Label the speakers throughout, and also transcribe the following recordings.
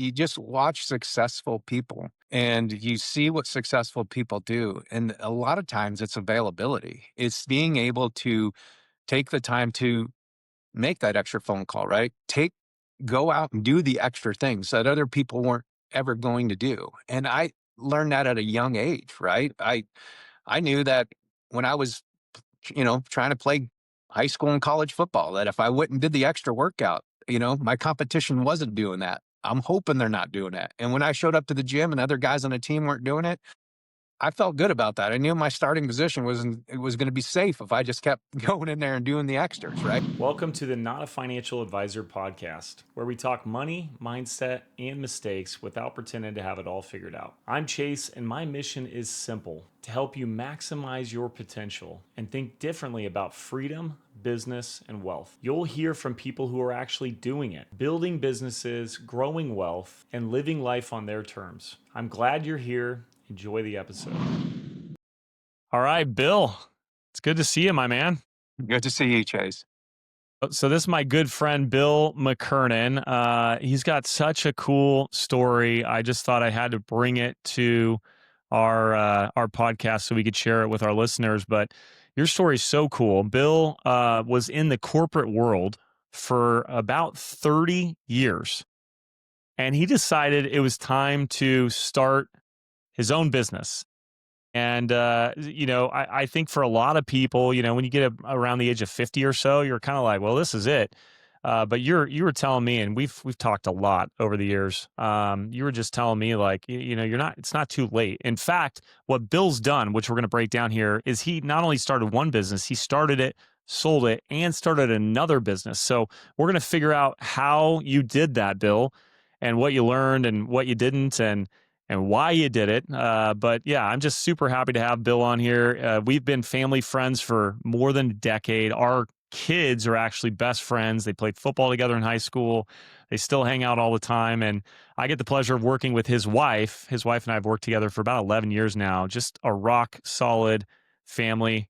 Speaker 1: you just watch successful people and you see what successful people do. And a lot of times it's availability. It's being able to take the time to make that extra phone call, right? Go out and do the extra things that other people weren't ever going to do. And I learned that at a young age, right? I knew that when I was, trying to play high school and college football, that if I went and did the extra workout, my competition wasn't doing that. I'm hoping they're not doing that. And when I showed up to the gym and other guys on the team weren't doing it, I felt good about that. I knew my starting position it was going to be safe if I just kept going in there and doing the extras, right?
Speaker 2: Welcome to the Not a Financial Advisor podcast, where we talk money, mindset, and mistakes without pretending to have it all figured out. I'm Chase, and my mission is simple: to help you maximize your potential and think differently about freedom, business, and wealth. You'll hear from people who are actually doing it, building businesses, growing wealth, and living life on their terms. I'm glad you're here. Enjoy the episode. All right, Bill. It's good to see you, my man.
Speaker 1: Good to see you, Chase.
Speaker 2: So this is my good friend, Bill McKernan. He's got such a cool story. I just thought I had to bring it to our podcast so we could share it with our listeners. But your story is so cool. Bill was in the corporate world for about 30 years, and he decided it was time to start his own business. And, I think for a lot of people, when you get around the age of 50 or so, you're kind of like, well, this is it. But you were telling me, and we've talked a lot over the years. You were just telling me like, it's not too late. In fact, what Bill's done, which we're going to break down here, is he not only started one business, he started it, sold it, and started another business. So we're going to figure out how you did that, Bill, and what you learned and what you didn't, and why you did it. But yeah, I'm just super happy to have Bill on here. We've been family friends for more than a decade. Our kids are actually best friends. They played football together in high school. They still hang out all the time. And I get the pleasure of working with his wife. His wife and I have worked together for about 11 years now. Just a rock solid family.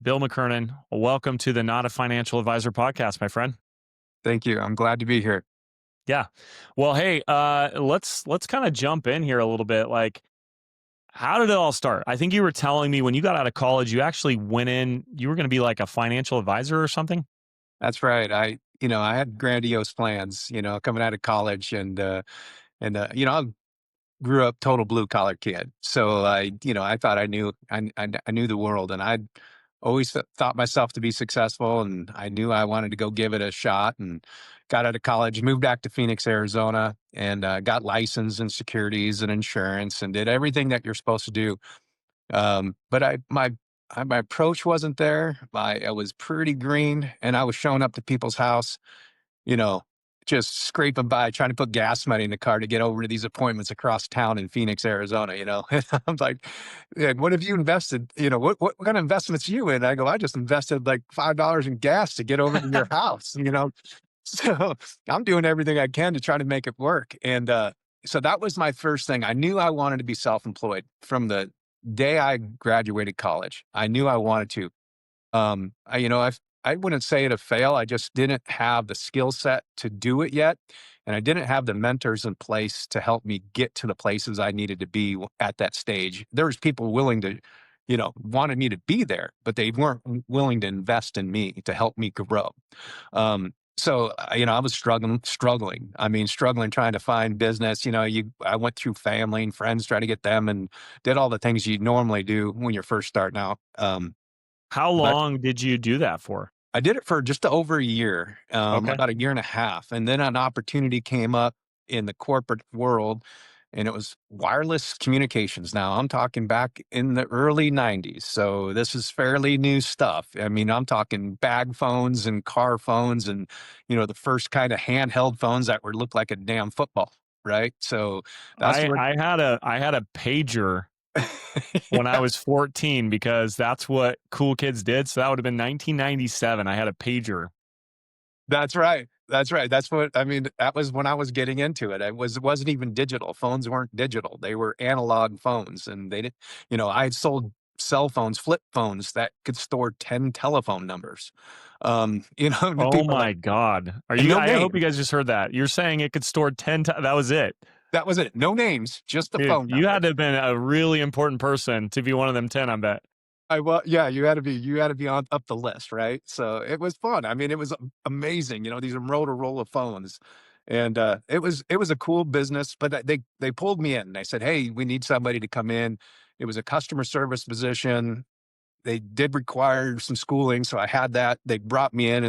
Speaker 2: Bill McKernan, welcome to the Not a Financial Advisor podcast, my friend.
Speaker 1: Thank you. I'm glad to be here.
Speaker 2: Yeah. Well, hey, let's kind of jump in here a little bit. Like, how did it all start? I think you were telling me when you got out of college, you actually went in, you were going to be like a financial advisor or something?
Speaker 1: That's right. I had grandiose plans, coming out of college I grew up total blue collar kid. So I thought I knew the world, and I'd always thought myself to be successful, and I knew I wanted to go give it a shot, and got out of college, moved back to Phoenix, Arizona, and got licensed in securities and insurance, and did everything that you're supposed to do. But my approach wasn't there. I was pretty green, and I was showing up to people's house, you know, just scraping by, trying to put gas money in the car to get over to these appointments across town in Phoenix, Arizona. And I'm like, "Yeah, what have you invested? What kind of investments you in?" I go, "I just invested like $5 in gas to get over to your house." So I'm doing everything I can to try to make it work. And so that was my first thing. I knew I wanted to be self-employed from the day I graduated college. I knew I wanted to. I wouldn't say it a fail. I just didn't have the skill set to do it yet. And I didn't have the mentors in place to help me get to the places I needed to be at that stage. There was people willing to, wanted me to be there, but they weren't willing to invest in me to help me grow. I was struggling. I mean, struggling trying to find business. I went through family and friends trying to get them, and did all the things you normally do when you're first starting out.
Speaker 2: How
Speaker 1: But
Speaker 2: long did you do that for?
Speaker 1: I did it for just over a year,
Speaker 2: Okay.
Speaker 1: about a year and a half. And then an opportunity came up in the corporate world, and it was wireless communications. Now, I'm talking back in the early 90s. So this is fairly new stuff. I mean, I'm talking bag phones and car phones and, the first kind of handheld phones that would look like a damn football. Right. So that's
Speaker 2: I,
Speaker 1: what.
Speaker 2: I had a, I had a pager when I was 14 because that's what cool kids did. So that would have been 1997. I had a pager.
Speaker 1: That's right. That's right. That's what I mean. That was when I was getting into it. It wasn't even digital. Phones weren't digital. They were analog phones, and they didn't. I had sold cell phones, flip phones that could store 10 telephone numbers. The
Speaker 2: Oh
Speaker 1: people are like,
Speaker 2: my God. Are
Speaker 1: and
Speaker 2: you
Speaker 1: no
Speaker 2: I hope
Speaker 1: name.
Speaker 2: you guys just heard that. You're saying it could store 10 ti that was it.
Speaker 1: That was it. No names, just the
Speaker 2: Dude,
Speaker 1: phone
Speaker 2: you
Speaker 1: number.
Speaker 2: had to have been a really important person to be one of them 10, I bet.
Speaker 1: Yeah, you had to be on up the list, right? So it was fun. I mean, it was amazing. These are Motorola phones, and it was a cool business. But they pulled me in. They said, "Hey, we need somebody to come in." It was a customer service position. They did require some schooling, so I had that. They brought me in,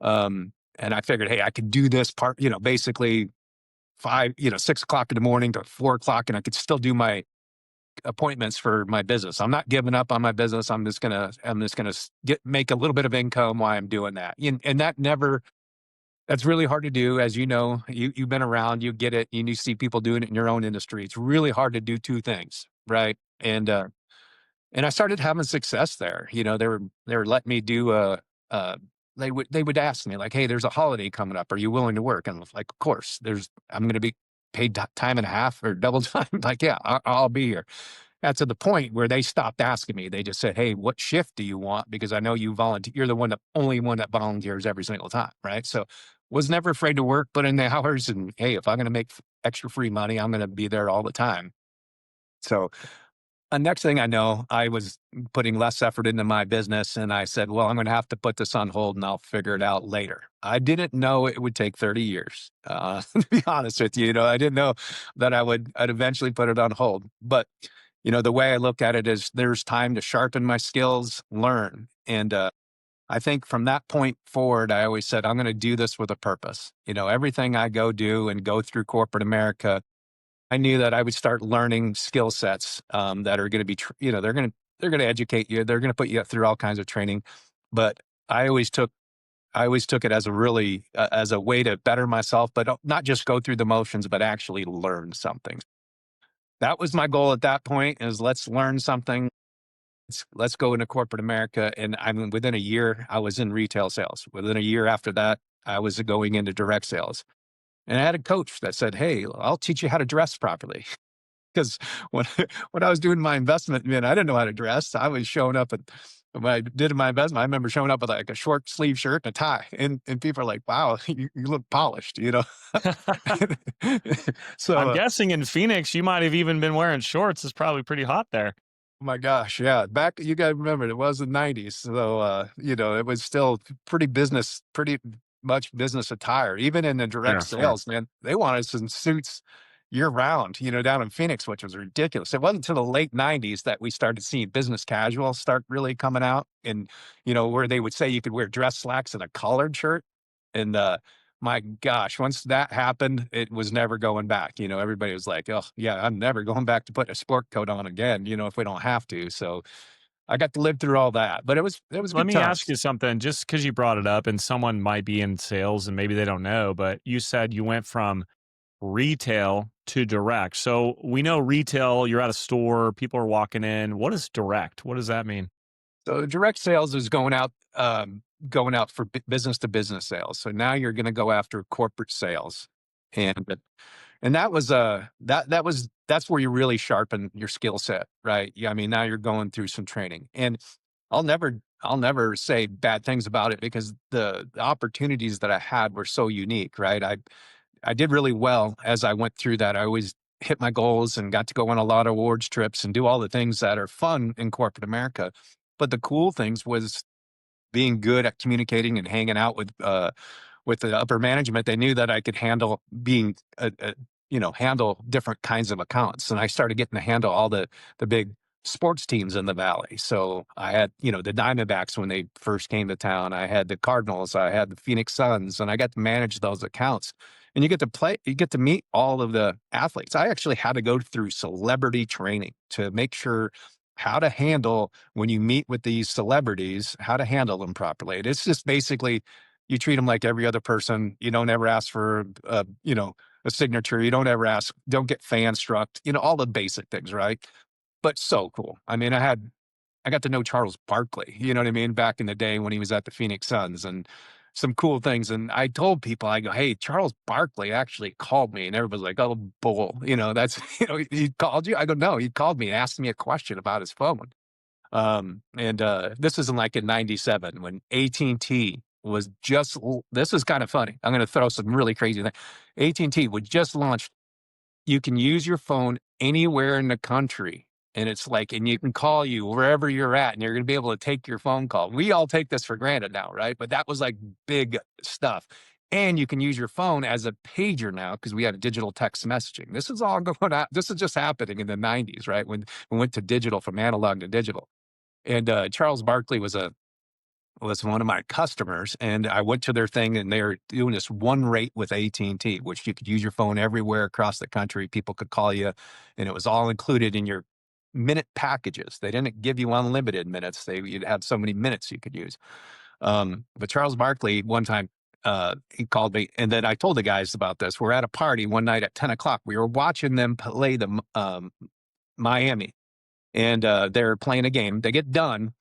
Speaker 1: and I figured, hey, I could do this part. Basically 6 o'clock in the morning to 4 o'clock, and I could still do my appointments for my business. I'm not giving up on my business. I'm just gonna make a little bit of income while I'm doing that. And that's really hard to do, as you know. You've been around, you get it, and you see people doing it in your own industry. It's really hard to do two things, right? And I started having success there. They were letting me do uh they would ask me like, hey, there's a holiday coming up. Are you willing to work? And I was like, of course. I'm going to be paid time and a half or double time. Like, yeah, I'll be here. That's to the point where they stopped asking me. They just said, "Hey, what shift do you want? Because I know you volunteer. You're the only one that volunteers every single time, right?" So, was never afraid to work, put in the hours, and hey, if I'm going to make extra free money, I'm going to be there all the time. So, next thing I know, I was putting less effort into my business, and I said, "Well, I'm going to have to put this on hold, and I'll figure it out later." I didn't know it would take 30 years. To be honest with you, I didn't know that I'd eventually put it on hold. But the way I look at it is there's time to sharpen my skills, learn. And I think from that point forward, I always said, I'm going to do this with a purpose. Everything I go do and go through corporate America, I knew that I would start learning skill sets that are going to be, they're going to educate you. They're going to put you through all kinds of training. But I always took, I always took it as as a way to better myself, but not just go through the motions, but actually learn something. That was my goal at that point, is let's learn something. Let's go into corporate America. And I mean, within a year, I was in retail sales. Within a year after that, I was going into direct sales. And I had a coach that said, "Hey, I'll teach you how to dress properly." Because when when I was doing my investment, man, I didn't know how to dress. I was showing up when I did my investment, I remember showing up with like a short sleeve shirt and a tie. And people are like, "Wow, you look polished." So
Speaker 2: I'm guessing in Phoenix, you might have even been wearing shorts. It's probably pretty hot there.
Speaker 1: oh my gosh, yeah. Back you gotta remember it was the '90s. So it was still pretty much business attire. Even in the direct
Speaker 2: Sure, sure.
Speaker 1: sales, man, they wanted some suits year round, down in Phoenix, which was ridiculous. It wasn't until the late '90s that we started seeing business casual start really coming out, and where they would say you could wear dress slacks and a collared shirt. And my gosh, once that happened, it was never going back. Everybody was like, "Oh, yeah, I'm never going back to put a sport coat on again, if we don't have to." So I got to live through all that, but it was
Speaker 2: Let
Speaker 1: good
Speaker 2: me ask
Speaker 1: times.
Speaker 2: you something, just because you brought it up and someone might be in sales and maybe they don't know, but you said you went from retail to direct. So we know retail, you're at a store, people are walking in. What is direct? What does that mean?
Speaker 1: So direct sales is going out for business to business sales. So now you're going to go after corporate sales, and that was that's where you really sharpen your skill set, right? Yeah, I mean, now you're going through some training, and I'll never say bad things about it, because the opportunities that I had were so unique, right? I did really well as I went through that. I always hit my goals and got to go on a lot of awards trips and do all the things that are fun in corporate America. But the cool things was being good at communicating and hanging out with the upper management. They knew that I could handle handle different kinds of accounts, and I started getting to handle all the big sports teams in the valley. So I had the Diamondbacks when they first came to town. I had the Cardinals. I had the Phoenix Suns, and I got to manage those accounts. And you get to meet all of the athletes. I actually had to go through celebrity training to make sure how to handle when you meet with these celebrities, how to handle them properly. It's just basically you treat them like every other person. You don't ever ask for a signature. You don't get fan struck. All the basic things, right? But so cool. I mean, I got to know Charles Barkley, you know what I mean, back in the day when he was at the Phoenix Suns, and some cool things. And I told people, I go, "Hey, Charles Barkley actually called me." And everybody's like, "Oh, bull." That's, he called you? I go, "No, he called me and asked me a question about his phone." This is in like in 97 when AT&T was this is kind of funny. I'm going to throw some really crazy thing. AT&T would just launch, you can use your phone anywhere in the country. And it's like, and you can call you wherever you're at, and you're going to be able to take your phone call. We all take this for granted now, right? But that was like big stuff. And you can use your phone as a pager now because we had digital text messaging. This is all going on. This is just happening in the 90s, right? When we went to digital, from analog to digital. And Charles Barkley was one of my customers, and I went to their thing, and they were doing this one rate with AT&T, which you could use your phone everywhere across the country. People could call you, and it was all included in your minute packages. They didn't give you unlimited minutes. You'd have so many minutes you could use. But Charles Barkley, one time, he called me, and then I told the guys about this. We're at a party one night at 10 o'clock. We were watching them play the Miami, and they're playing a game. They get done,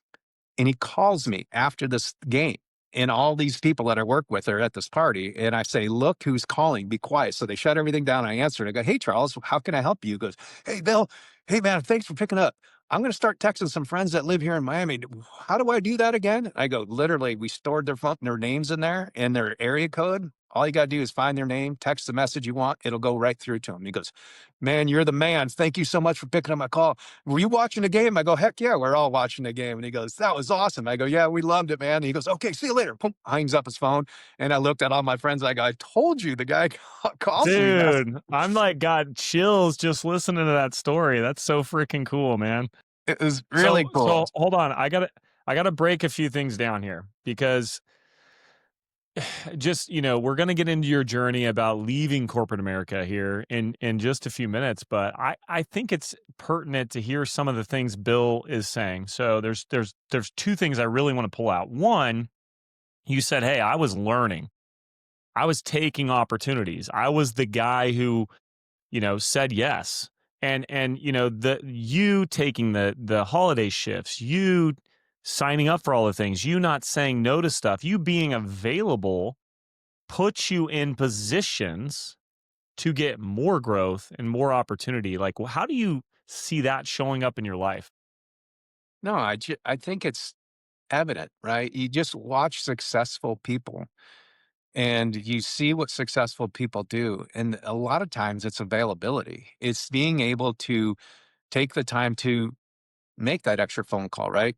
Speaker 1: and he calls me after this game. And all these people that I work with are at this party. And I say, look who's calling, be quiet. So they shut everything down. I answer and I go, hey, Charles, how can I help you? He goes, hey, Bill, hey, man, thanks for picking up. I'm going to start texting some friends that live here in Miami. How do I do that again? I go, literally, we stored their names in there and their area code. All you got to do is find their name, text the message you want. It'll go right through to them. He goes, man, you're the man. Thank you so much for picking up my call. Were you watching the game? I go, heck yeah, we're all watching the game. And he goes, that was awesome. I go, yeah, we loved it, man. And he goes, okay, see you later. Boom, hangs up his phone. And I looked at all my friends. I go, I told you the guy calls me.
Speaker 2: Dude, I'm like got chills just listening to that story. That's so freaking cool, man.
Speaker 1: It was really
Speaker 2: So
Speaker 1: cool.
Speaker 2: hold on. I gotta break a few things down here because just, we're gonna get into your journey about leaving corporate America here in just a few minutes, but I think it's pertinent to hear some of the things Bill is saying. So there's two things I really want to pull out. One, you said, hey, I was learning. I was taking opportunities. I was the guy who, said yes. And the you taking the holiday shifts, you signing up for all the things, you not saying no to stuff, you being available puts you in positions to get more growth and more opportunity. Like, how do you see that showing up in your life?
Speaker 1: No, I think it's evident, right? You just watch successful people and you see what successful people do. And a lot of times it's availability. It's being able to take the time to make that extra phone call, right?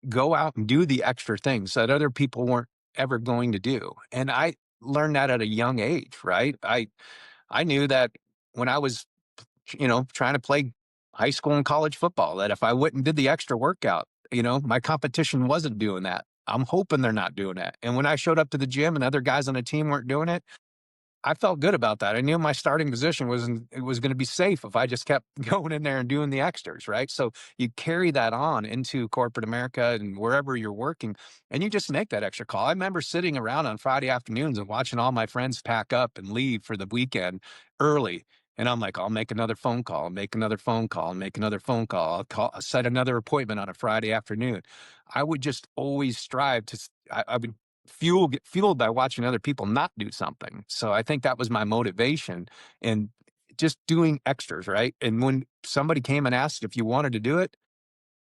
Speaker 1: Go out and do the extra things that other people weren't ever going to do. And I learned that at a young age, right? I knew that when I was, trying to play high school and college football, that if I went and did the extra workout, my competition wasn't doing that. I'm hoping they're not doing that. And when I showed up to the gym and other guys on the team weren't doing it, I felt good about that. I knew my starting position it was going to be safe if I just kept going in there and doing the extras, right? So you carry that on into corporate America and wherever you're working, and you just make that extra call. I remember sitting around on Friday afternoons and watching all my friends pack up and leave for the weekend early. And I'm like, I'll make another phone call, I'll make another phone call, I'll make another phone call. I'll set another appointment on a Friday afternoon. I would just always strive I would get fueled by watching other people not do something. So I think that was my motivation and just doing extras, right? And when somebody came and asked if you wanted to do it,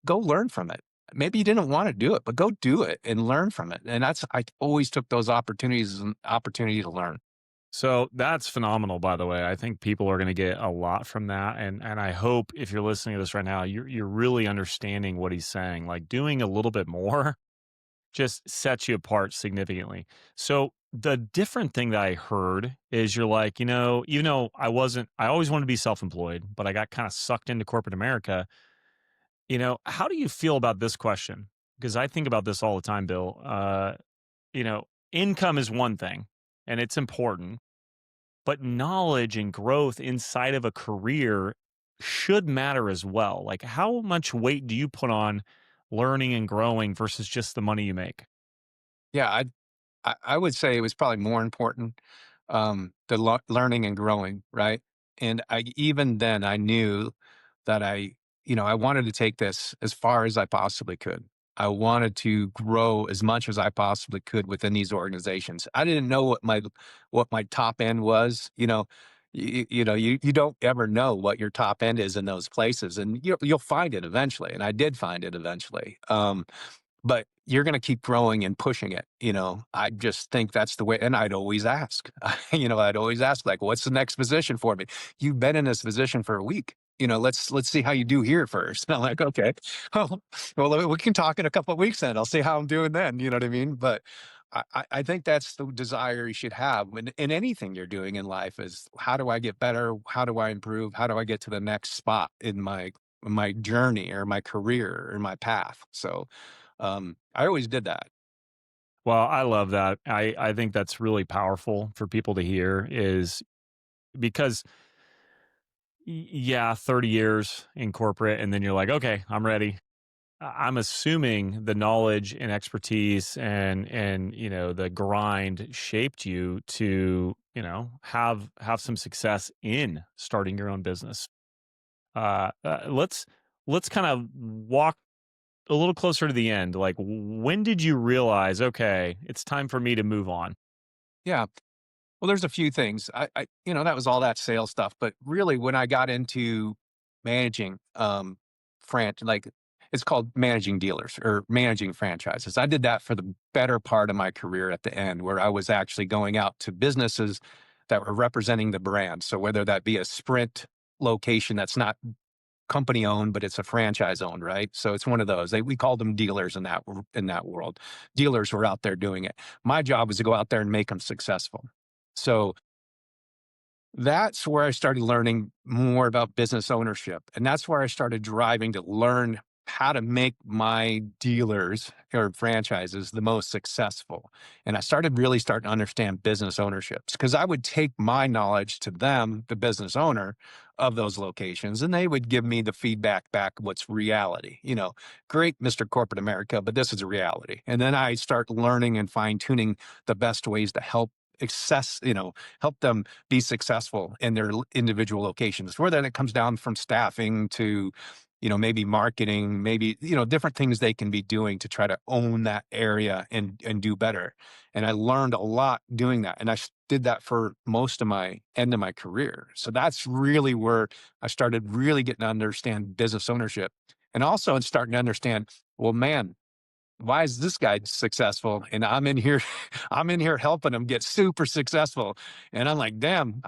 Speaker 1: go learn from it. Maybe you didn't want to do it, but go do it and learn from it. And I always took those opportunities as an opportunity to learn.
Speaker 2: So that's phenomenal, by the way. I think people are going to get a lot from that, and I hope if you're listening to this right now, you're really understanding what he's saying. Like doing a little bit more just sets you apart significantly. So the different thing that I heard is you're like, I always wanted to be self-employed, but I got kind of sucked into corporate America. How do you feel about this question? Because I think about this all the time, Bill. You know, income is one thing and it's important, but knowledge and growth inside of a career should matter as well. Like, how much weight do you put on learning and growing versus just the money you make?
Speaker 1: Yeah, I would say it was probably more important, the learning and growing, right? And even then I knew that I wanted to take this as far as I possibly could. I wanted to grow as much as I possibly could within these organizations. I didn't know what my top end was. you don't ever know what your top end is in those places, and you'll find it eventually, and I did find it eventually. But you're gonna keep growing and pushing it, I just think that's the way, and I'd always ask, I'd always ask, like, "What's the next position for me?" "You've been in this position for a week, let's see how you do here first." And I'm like, "Okay, well we can talk in a couple of weeks then, I'll see how I'm doing then," you know what I mean? But I think that's the desire you should have in anything you're doing in life is, "How do I get better? How do I improve? How do I get to the next spot in my journey or my career or my path?" So, I always did that.
Speaker 2: Well, I love that. I think that's really powerful for people to hear is because yeah, 30 years in corporate and then you're like, "Okay, I'm ready." I'm assuming the knowledge and expertise and the grind shaped you to, have some success in starting your own business. Let's kind of walk a little closer to the end. Like, when did you realize, okay, it's time for me to move on?
Speaker 1: Yeah. Well, there's a few things. That was all that sales stuff, but really when I got into managing, like it's called managing dealers or managing franchises. I did that for the better part of my career at the end, where I was actually going out to businesses that were representing the brand. So whether that be a Sprint location that's not company owned, but it's a franchise owned, right? So it's one of those. We called them dealers in that world. Dealers were out there doing it. My job was to go out there and make them successful. So that's where I started learning more about business ownership. And that's where I started driving to learn how to make my dealers or franchises the most successful. And I started really starting to understand business ownerships because I would take my knowledge to them, the business owner of those locations, and they would give me the feedback back what's reality. Great, Mr. Corporate America, but this is a reality. And then I start learning and fine tuning the best ways to help them be successful in their individual locations. Whether that comes down from staffing to, maybe marketing, maybe, different things they can be doing to try to own that area and do better. And I learned a lot doing that. And did that for most of my end of my career. So that's really where I started really getting to understand business ownership. And also in starting to understand, well, man, why is this guy successful and I'm in here I'm in here helping him get super successful, and I'm like, damn,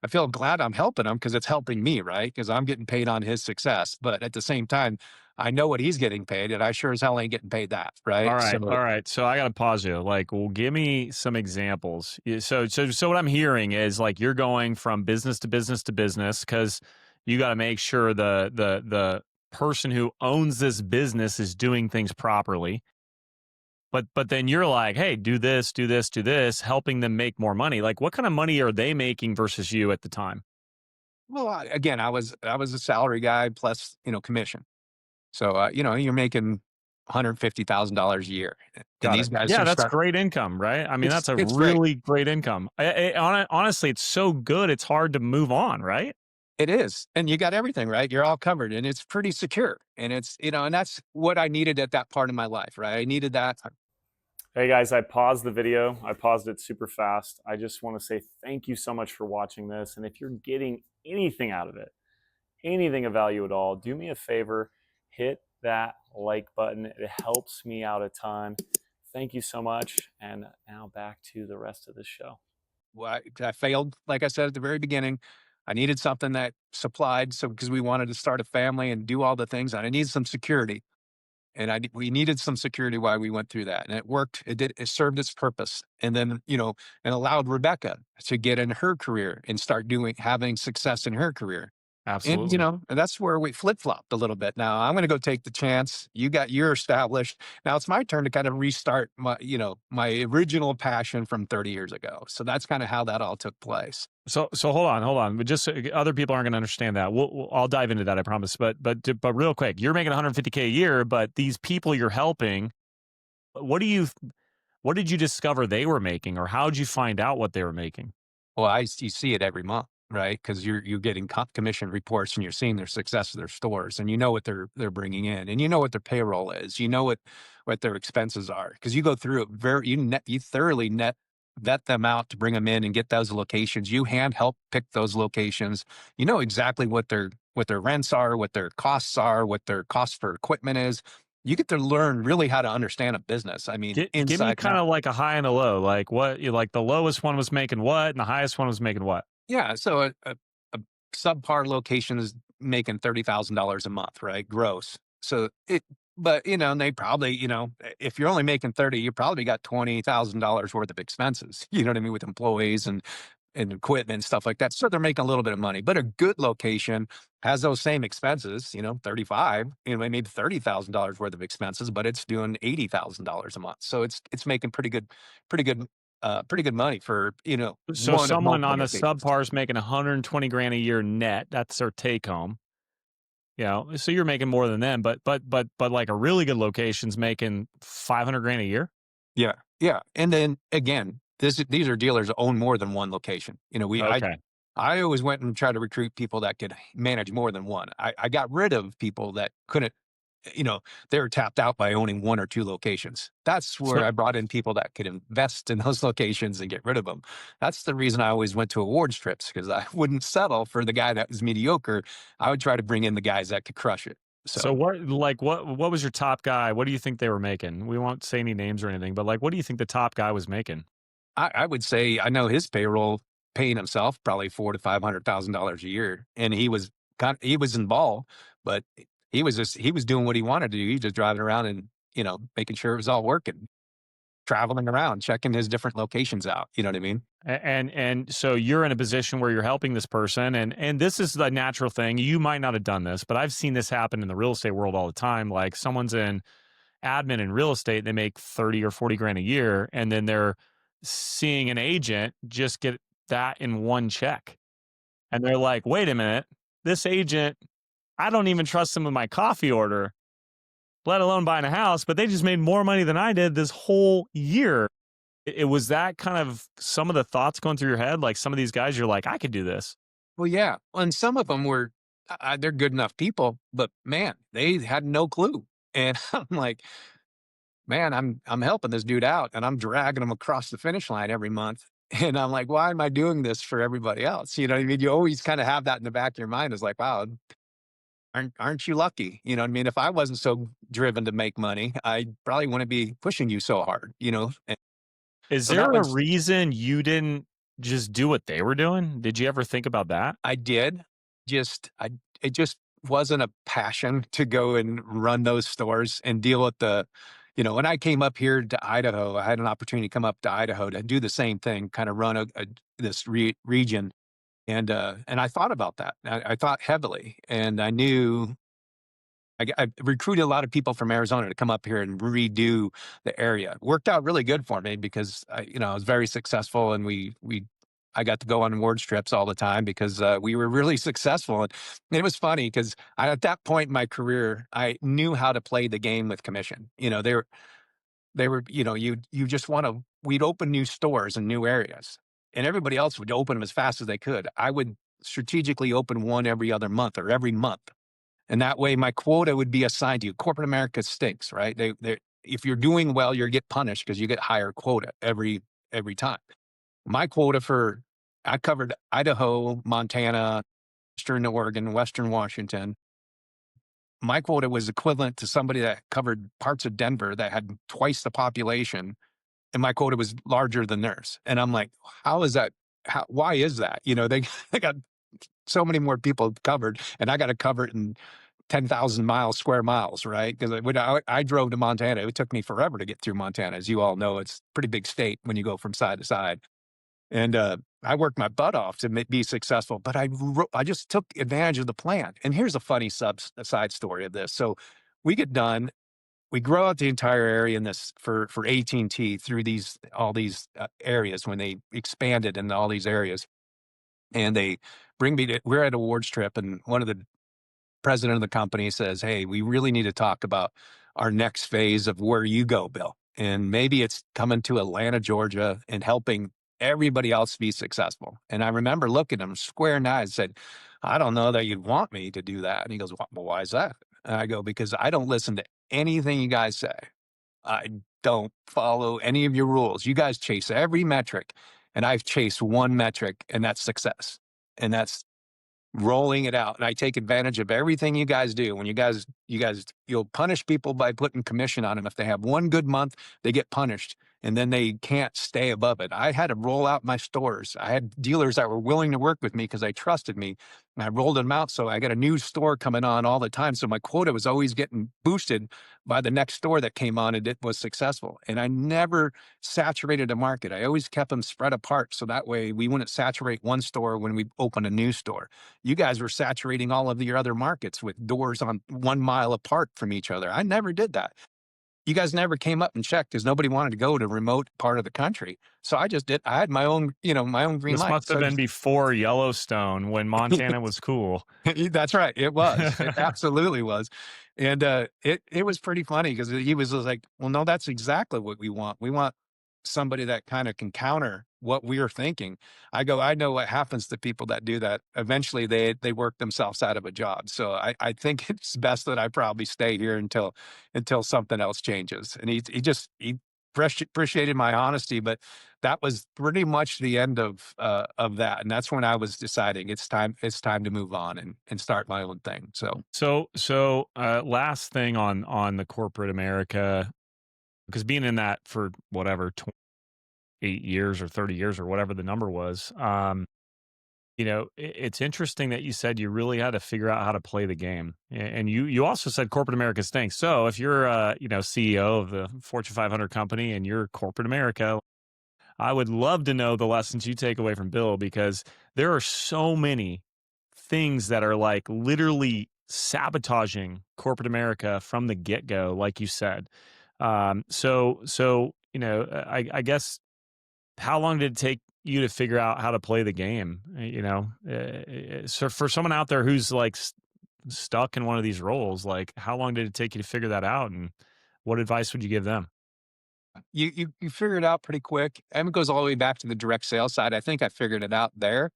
Speaker 1: I feel glad I'm helping him because it's helping me, right? Because I'm getting paid on his success, but at the same time I know what he's getting paid and I sure as hell ain't getting paid that, right?
Speaker 2: All right,
Speaker 1: So
Speaker 2: all right. So I got to pause you. Like, well, give me some examples. So what I'm hearing is like you're going from business to business to business because you got to make sure the person who owns this business is doing things properly. But then you're like, hey, do this, do this, do this, helping them make more money. Like, what kind of money are they making versus you at the time?
Speaker 1: well, again, I was a salary guy plus commission. So you're making $150,000 a year, and
Speaker 2: Got
Speaker 1: these
Speaker 2: it.
Speaker 1: guys
Speaker 2: Yeah,
Speaker 1: are
Speaker 2: that's
Speaker 1: start.
Speaker 2: great income, right? I mean,
Speaker 1: it's
Speaker 2: that's a
Speaker 1: it's great.
Speaker 2: really great income. Honestly, it's so good, it's hard to move on, right?
Speaker 1: It is, and you got everything, right? You're all covered, and it's pretty secure, and and that's what I needed at that part of my life, right? I needed that.
Speaker 2: Hey guys, I paused the video. I paused it super fast. I just want to say thank you so much for watching this. And if you're getting anything out of it, anything of value at all, do me a favor, hit that like button. It helps me out a ton. Thank you so much. And now back to the rest of the show.
Speaker 1: Well, I failed, like I said at the very beginning. I needed something that supplied, so because we wanted to start a family and do all the things, and I needed some security, and we needed some security while we went through that, and it worked. It served its purpose, and then and allowed Rebecca to get in her career and start having success in her career. And,
Speaker 2: Absolutely.
Speaker 1: and that's where we flip-flopped a little bit. Now I'm gonna go take the chance. You got your established. Now it's my turn to kind of restart my original passion from 30 years ago. So that's kind of how that all took place.
Speaker 2: So hold on. But just other people aren't going to understand that. I'll dive into that, I promise. But real quick, you're making 150K a year, but these people you're helping, what do you what did you discover they were making, or how did you find out what they were making?
Speaker 1: Well, you see it every month, right? Because you're getting commission reports and you're seeing their success of their stores, and you know what they're bringing in, and you know what their payroll is, you know what their expenses are, because you go through it you thoroughly net vet them out to bring them in and get those locations. You hand help pick those locations. You know exactly what their rents are, what their costs are, what their cost for equipment is. You get to learn really how to understand a business. I mean,
Speaker 2: Give me
Speaker 1: inside and
Speaker 2: kind
Speaker 1: out.
Speaker 2: of like a high and a low. Like what you like the lowest one was making what, and the highest one was making what?
Speaker 1: Yeah, so a subpar location is making $30,000 a month, right? Gross. So it, but you know, and they probably, you know, if you're only making 30, you probably got $20,000 worth of expenses. You know what I mean, with employees and equipment and stuff like that. So they're making a little bit of money. But a good location has those same expenses, you know, 35, you know, maybe $30,000 worth of expenses, but it's doing $80,000 a month. So it's making pretty good pretty good money for, you know,
Speaker 2: So
Speaker 1: one of
Speaker 2: someone
Speaker 1: multiple
Speaker 2: on a
Speaker 1: locations.
Speaker 2: subpar is making 120 grand a year net. That's their take home. You know, so you're making more than them, but like a really good location's making 500 grand a year.
Speaker 1: Yeah, yeah, and then again, these are dealers that own more than one location. You know,
Speaker 2: Okay.
Speaker 1: I always went and tried to recruit people that could manage more than one. I got rid of people that couldn't, you know, they were tapped out by owning one or two locations. That's where
Speaker 2: So
Speaker 1: I brought in people that could invest in those locations and get rid of them. That's the reason I always went to awards trips because I wouldn't settle for the guy that was mediocre. I would try to bring in the guys that could crush it.
Speaker 2: so
Speaker 1: So
Speaker 2: what was your top guy? What do you think they were making? We won't say any names or anything, but like what do you think the top guy was making?
Speaker 1: I would say I know his payroll paying himself probably four to $500,000 a year, and he was involved, but he was doing what he wanted to do. He was just driving around and you know making sure it was all working, traveling around, checking his different locations out. You know what I mean?
Speaker 2: And so you're in a position where you're helping this person, and this is the natural thing. You might not have done this, but I've seen this happen in the real estate world all the time. Like someone's in admin in real estate, they make 30 or 40 grand a year, and then they're seeing an agent just get that in one check. And they're like, wait a minute, this agent, I don't even trust them with my coffee order, let alone buying a house, but they just made more money than I did this whole year. It was that kind of some of the thoughts going through your head. Like some of these guys, you're like, I could do this.
Speaker 1: Well, yeah, and some of them were they're good enough people, but man, they had no clue. And I'm like, man, I'm helping this dude out and I'm dragging him across the finish line every month. And I'm like, why am I doing this for everybody else? You know what I mean? You always kind of have that in the back of your mind. Is like, wow, aren't you lucky? You know what I mean? If I wasn't so driven to make money, I probably wouldn't be pushing you so hard, you know? And
Speaker 2: Is
Speaker 1: so that
Speaker 2: there a
Speaker 1: was
Speaker 2: reason you didn't just do what they were doing? Did you ever think about that?
Speaker 1: I did. I it just wasn't a passion to go and run those stores and deal with the you know, when I came up here to Idaho, I had an opportunity to come up to Idaho to do the same thing, kind of run a this region, and I thought about that. I thought heavily, and I knew I recruited a lot of people from Arizona to come up here and redo the area. Worked out really good for me because you know, I was very successful, and I got to go on awards trips all the time because we were really successful. And it was funny because at that point in my career, I knew how to play the game with commission. You know, they were, you know, you just want to. We'd open new stores in new areas, and everybody else would open them as fast as they could. I would strategically open one every other month or every month, and that way my quota would be assigned to you. Corporate America stinks, right? They if you're doing well, you get punished because you get higher quota every time. My quota for I covered Idaho, Montana, Eastern Oregon, Western Washington. My quota was equivalent to somebody that covered parts of Denver that had twice the population, and my quota was larger than theirs. And I'm like, how is that? Why is that? You know, they got so many more people covered, and I got to cover it in 10,000 miles, square miles, right? Because when I drove to Montana, it took me forever to get through Montana. As you all know, it's a pretty big state when you go from side to side. And I worked my butt off to be successful, but I just took advantage of the plan. And here's a funny side story of this. So we get done, we grow out the entire area in this for AT&T through these all these areas when they expanded in all these areas, and they bring me to. We're at a awards trip, and one of the president of the company says, "Hey, we really need to talk about our next phase of where you go, Bill. And maybe it's coming to Atlanta, Georgia, and helping everybody else be successful." And I remember looking at him square in the eyes and said, "I don't know that you'd want me to do that." And he goes, "Well, why is that?" And I go, "Because I don't listen to anything you guys say. don't follow any of your rules. You guys chase every metric, and I've chased one metric, and that's success. And that's rolling it out. And I take advantage of everything you guys do. When you'll punish people by putting commission on them. If they have one good month, they get punished and then they can't stay above it. I had to roll out my stores. I had dealers that were willing to work with me because they trusted me. And I rolled them out. So I got a new store coming on all the time. So my quota was always getting boosted by the next store that came on and it was successful. And I never saturated the market. I always kept them spread apart. So that way we wouldn't saturate one store when we open a new store. You guys were saturating all of your other markets with doors on 1 mile apart from each other. I never did that. You guys never came up and checked because nobody wanted to go to a remote part of the country. So I just did. I had my own, my own green
Speaker 2: This
Speaker 1: light.
Speaker 2: must have
Speaker 1: So
Speaker 2: been before Yellowstone when Montana was cool.
Speaker 1: that's right. It was. It absolutely was. And it was pretty funny because he was just like, well, no, that's exactly what we want. We want somebody that kind of can counter what we are thinking. I go, I know what happens to people that do that. Eventually they work themselves out of a job. So I think it's best that I probably stay here until something else changes. And he appreciated my honesty, but that was pretty much the end of that. And that's when I was deciding it's time to move on and start my own thing. So
Speaker 2: Last thing on the corporate America, because being in that for whatever 8 years or 30 years or whatever the number was, it's interesting that you said you really had to figure out how to play the game, and you also said corporate America stinks. So if you're CEO of the Fortune 500 company and you're corporate America, I would love to know the lessons you take away from Bill, because there are so many things that are like literally sabotaging corporate America from the get go, like you said. I guess, how long did it take you to figure out how to play the game? So for someone out there who's like stuck in one of these roles, like how long did it take you to figure that out, and what advice would you give them?
Speaker 1: you figure it out pretty quick. And it goes all the way back to the direct sales side. I think I figured it out there.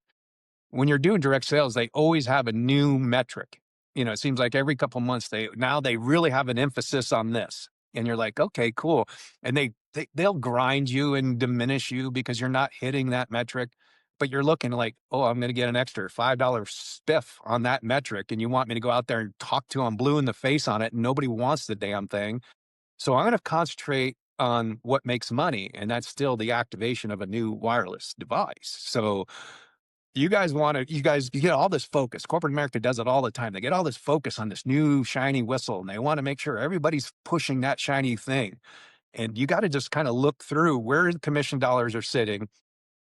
Speaker 1: When you're doing direct sales, they always have a new metric. It seems like every couple months they really have an emphasis on this. And you're like, okay, cool. And they'll grind you and diminish you because you're not hitting that metric. But you're looking like, oh, I'm going to get an extra $5 spiff on that metric. And you want me to go out there and talk to them blue in the face on it. And nobody wants the damn thing. So I'm going to concentrate on what makes money. And that's still the activation of a new wireless device. So you get all this focus. Corporate America does it all the time. They get all this focus on this new shiny whistle and they want to make sure everybody's pushing that shiny thing. And you got to just kind of look through where the commission dollars are sitting.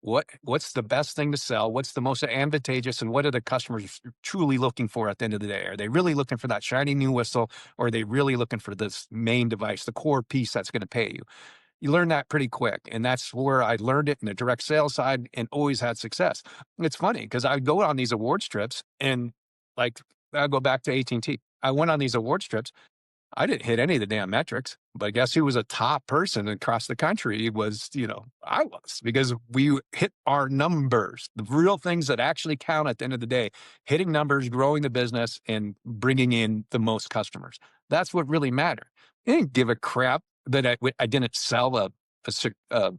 Speaker 1: What's the best thing to sell? What's the most advantageous? And what are the customers truly looking for at the end of the day? Are they really looking for that shiny new whistle? Or are they really looking for this main device, the core piece that's going to pay you? You learn that pretty quick. And that's where I learned it in the direct sales side and always had success. It's funny because I go on these awards trips and like I'll go back to AT&T. I went on these awards trips. I didn't hit any of the damn metrics, but guess who was a top person across the country was, I was, because we hit our numbers, the real things that actually count at the end of the day, hitting numbers, growing the business and bringing in the most customers. That's what really mattered. I didn't give a crap that I didn't sell a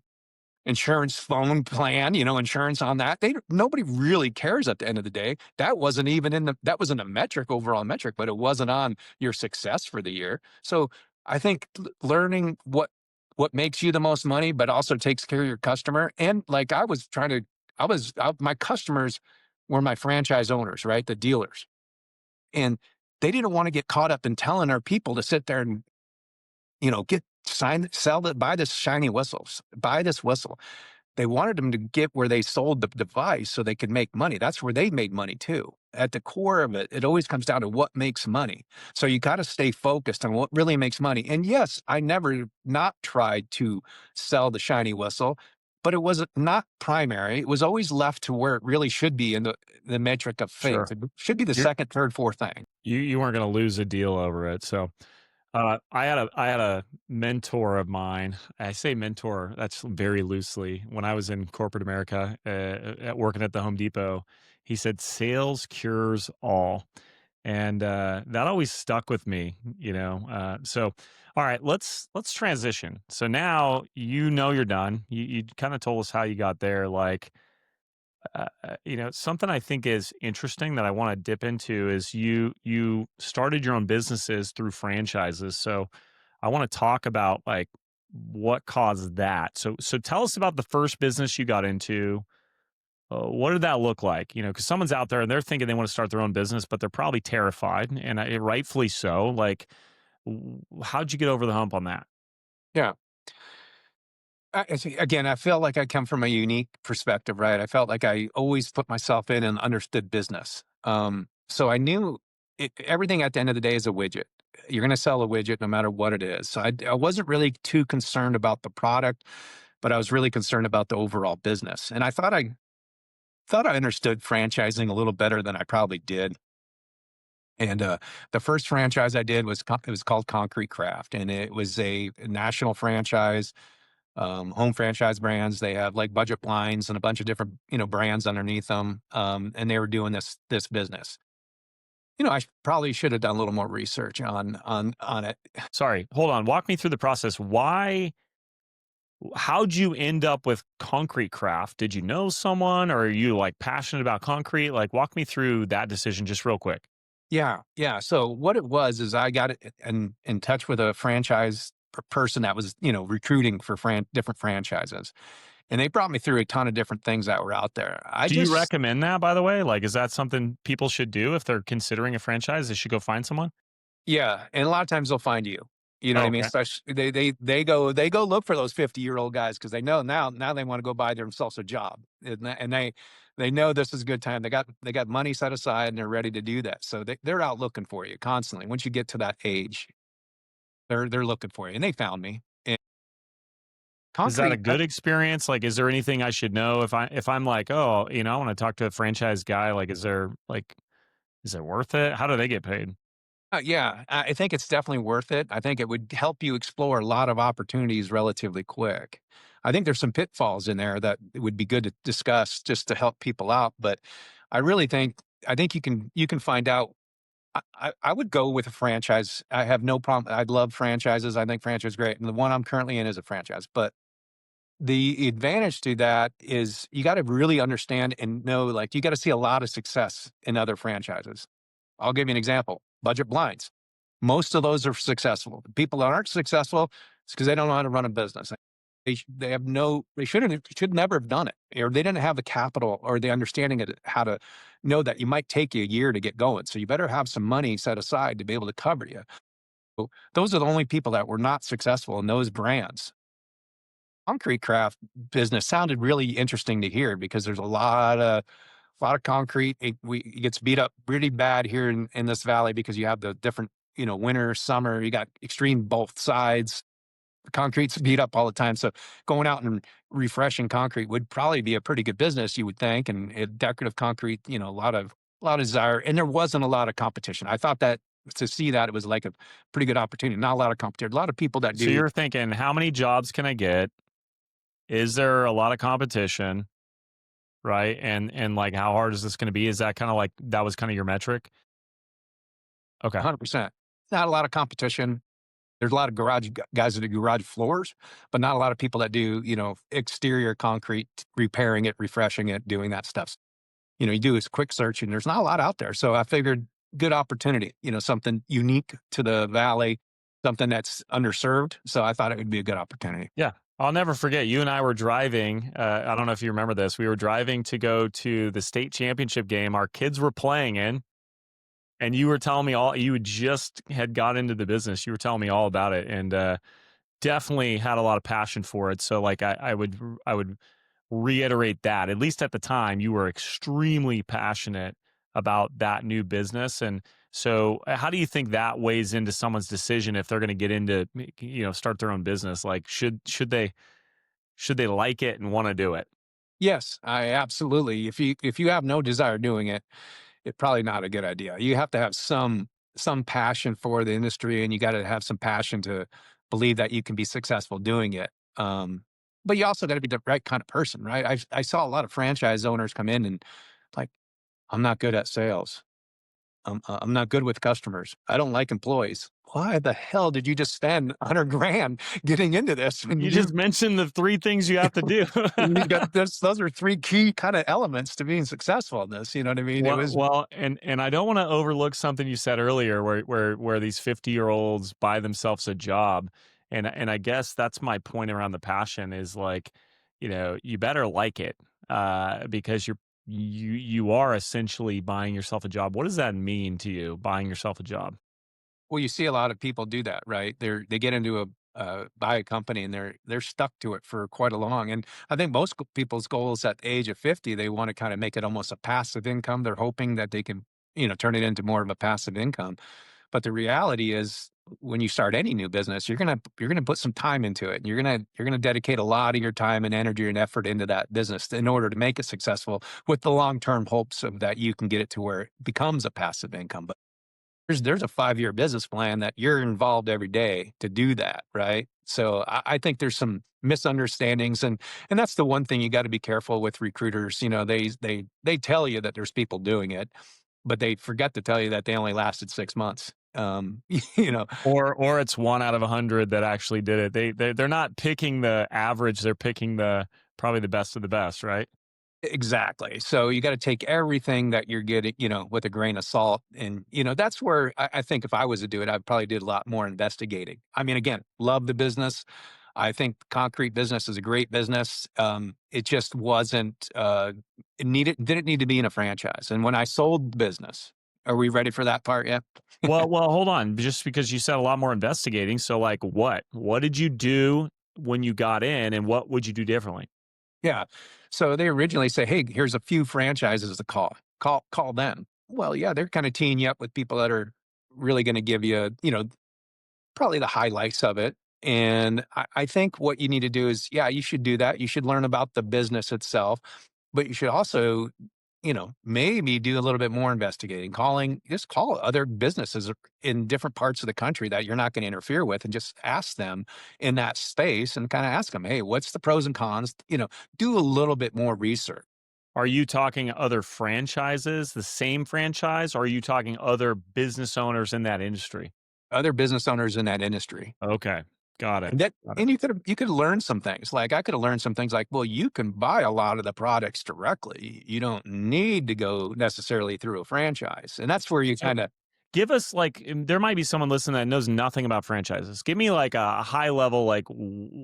Speaker 1: insurance phone plan, insurance on that. Nobody really cares at the end of the day. That wasn't even that wasn't a metric, overall metric, but it wasn't on your success for the year. So I think learning what makes you the most money, but also takes care of your customer. And like my customers were my franchise owners, right? The dealers. And they didn't want to get caught up in telling our people to sit there and, buy this shiny whistles, buy this whistle. They wanted them to get where they sold the device so they could make money. That's where they made money too. At the core of it, it always comes down to what makes money. So you got to stay focused on what really makes money. And yes, I never not tried to sell the shiny whistle, but it was not primary. It was always left to where it really should be in the metric of things.
Speaker 2: Sure.
Speaker 1: It should be the
Speaker 2: You're,
Speaker 1: second, third, fourth thing.
Speaker 2: you weren't going to lose a deal over it. So I had a mentor of mine. I say mentor, that's very loosely. When I was in corporate America, working at the Home Depot, he said, "Sales cures all." and that always stuck with me, you know. So, all right, let's transition. So now you know you're done. You kind of told us how you got there. Like, you know, something I think is interesting that I want to dip into is you started your own businesses through franchises. So I want to talk about like what caused that. So tell us about the first business you got into. What did that look like? You know, because someone's out there and they're thinking they want to start their own business, but they're probably terrified, and rightfully so. Like, how'd you get over the hump on that?
Speaker 1: Yeah. I see, again, I felt like I come from a unique perspective, right? I felt like I always put myself in and understood business. So I knew everything at the end of the day is a widget. You're going to sell a widget no matter what it is. So I wasn't really too concerned about the product, but I was really concerned about the overall business. And I thought I understood franchising a little better than I probably did. And the first franchise I did was it was called Concrete Craft, and it was a national franchise, home franchise brands. They have like budget blinds and a bunch of different, brands underneath them. And they were doing this business. I probably should have done a little more research on it.
Speaker 2: Sorry, hold on. Walk me through the process. How'd you end up with concrete craft? Did you know someone, or are you like passionate about concrete? Like, walk me through that decision just real quick.
Speaker 1: Yeah, yeah. So what it was is I got in touch with a franchise person that was recruiting for different franchises, and they brought me through a ton of different things that were out there. I
Speaker 2: Do you
Speaker 1: just
Speaker 2: recommend that, by the way? Like, is that something people should do if they're considering a franchise? They should go find someone?
Speaker 1: Yeah, and a lot of times they'll find you. You know what
Speaker 2: Oh,
Speaker 1: I mean?
Speaker 2: okay.
Speaker 1: Especially they go look for those 50-year-old guys because they know now they want to go buy themselves a job. And they know this is a good time. They got money set aside and they're ready to do that. So they're out looking for you constantly. Once you get to that age, they're looking for you. And they found me. And
Speaker 2: Is that a
Speaker 1: concrete,
Speaker 2: good experience? Like, is there anything I should know if I'm like, oh, you know, I want to talk to a franchise guy? Like, is it worth it? How do they get paid?
Speaker 1: yeah, I think it's definitely worth it. I think it would help you explore a lot of opportunities relatively quick. I think there's some pitfalls in there that it would be good to discuss just to help people out. But I really think you can find out. I would go with a franchise. I have no problem. I love franchises. I think franchise is great, and the one I'm currently in is a franchise. But the advantage to that is you got to really understand and know, like, you got to see a lot of success in other franchises. I'll give you an example. Budget blinds. Most of those are successful. The people that aren't successful, it's because they don't know how to run a business. They have no, they should never have done it, or they didn't have the capital or the understanding of how to know that you might take you a year to get going. So you better have some money set aside to be able to cover you. So those are the only people that were not successful in those brands. Concrete craft business sounded really interesting to hear because there's a lot of concrete. It gets beat up really bad here in this valley because you have the different, winter, summer. You got extreme both sides. The concrete's beat up all the time. So going out and refreshing concrete would probably be a pretty good business, you would think. And decorative concrete, a lot of desire. And there wasn't a lot of competition. I thought that to see that it was like a pretty good opportunity. Not a lot of competition. A lot of people that
Speaker 2: So
Speaker 1: do
Speaker 2: you're thinking, how many jobs can I get? Is there a lot of competition? Right? And like, how hard is this going to be? Is that kind of like that was kind of your metric? Okay.
Speaker 1: 100%. Not a lot of competition. There's a lot of guys that do garage floors, but not a lot of people that do, exterior concrete, repairing it, refreshing it, doing that stuff. You do is quick search and there's not a lot out there. So I figured good opportunity, something unique to the valley, something that's underserved. So I thought it would be a good opportunity.
Speaker 2: Yeah. I'll never forget. You and I were driving. I don't know if you remember this. We were driving to go to the state championship game our kids were playing in. And you were telling me you just had got into the business. You were telling me all about it. And definitely had a lot of passion for it. So like I would reiterate that. At least at the time, you were extremely passionate about that new business. And so how do you think that weighs into someone's decision if they're going to get into, start their own business? Like should they like it and want to do it?
Speaker 1: Yes, I absolutely. If you have no desire doing it, it's probably not a good idea. You have to have some passion for the industry, and you got to have some passion to believe that you can be successful doing it. But you also got to be the right kind of person, right? I saw a lot of franchise owners come in and like, I'm not good at sales. I'm not good with customers. I don't like employees. Why the hell did you just spend 100 grand getting into this when
Speaker 2: You just mentioned the 3 things you have to do.
Speaker 1: you got this? Those are three key kind of elements to being successful in this. You know what I mean? It was
Speaker 2: And I don't wanna overlook something you said earlier where these 50-year-olds buy themselves a job, and I guess that's my point around the passion is, like, you better like it, because you are essentially buying yourself a job. What does that mean to you, buying yourself a job?
Speaker 1: well, you see a lot of people do that, right? They get into a buy a company and they're stuck to it for quite a long. And I think most people's goals at the age of 50, they want to kind of make it almost a passive income. They're hoping that they can, turn it into more of a passive income. But the reality is when you start any new business, you're gonna put some time into it. You're gonna dedicate a lot of your time and energy and effort into that business in order to make it successful with the long-term hopes of that you can get it to where it becomes a passive income. But there's a 5-year business plan that you're involved every day to do that, right? So I think there's some misunderstandings, and that's the one thing you got to be careful with recruiters. They tell you that there's people doing it, but they forget to tell you that they only lasted 6 months. You know,
Speaker 2: Or it's 1 out of 100 that actually did it. They're not picking the average, they're picking probably the best of the best, right?
Speaker 1: exactly. So you got to take everything that you're getting, with a grain of salt. And, that's where I think if I was to do it, I'd probably do a lot more investigating. I mean, again, love the business. I think concrete business is a great business. It just wasn't, didn't need to be in a franchise. And when I sold the business, are we ready for that part yet?
Speaker 2: Well, hold on, just because you said a lot more investigating, so, like, what? What did you do when you got in, and what would you do differently?
Speaker 1: Yeah. So they originally say, "Hey, here's a few franchises to call. Call them." Well, yeah, they're kind of teeing you up with people that are really going to give you, probably the highlights of it. And I think what you need to do is, yeah, you should do that. You should learn about the business itself, but you should also, maybe do a little bit more investigating, just call other businesses in different parts of the country that you're not going to interfere with and just ask them in that space and kind of ask them, hey, what's the pros and cons? Do a little bit more research.
Speaker 2: Are you talking other franchises, the same franchise, or are you talking other business owners in that industry?
Speaker 1: Other business owners in that industry.
Speaker 2: Okay, got it,
Speaker 1: And that
Speaker 2: got it.
Speaker 1: and you could learn some things. Like, I could have learned some things like, well, you can buy a lot of the products directly. You don't need to go necessarily through a franchise. And that's where you
Speaker 2: So
Speaker 1: kinda
Speaker 2: give us like there might be someone listening that knows nothing about franchises. Give me like a high level, like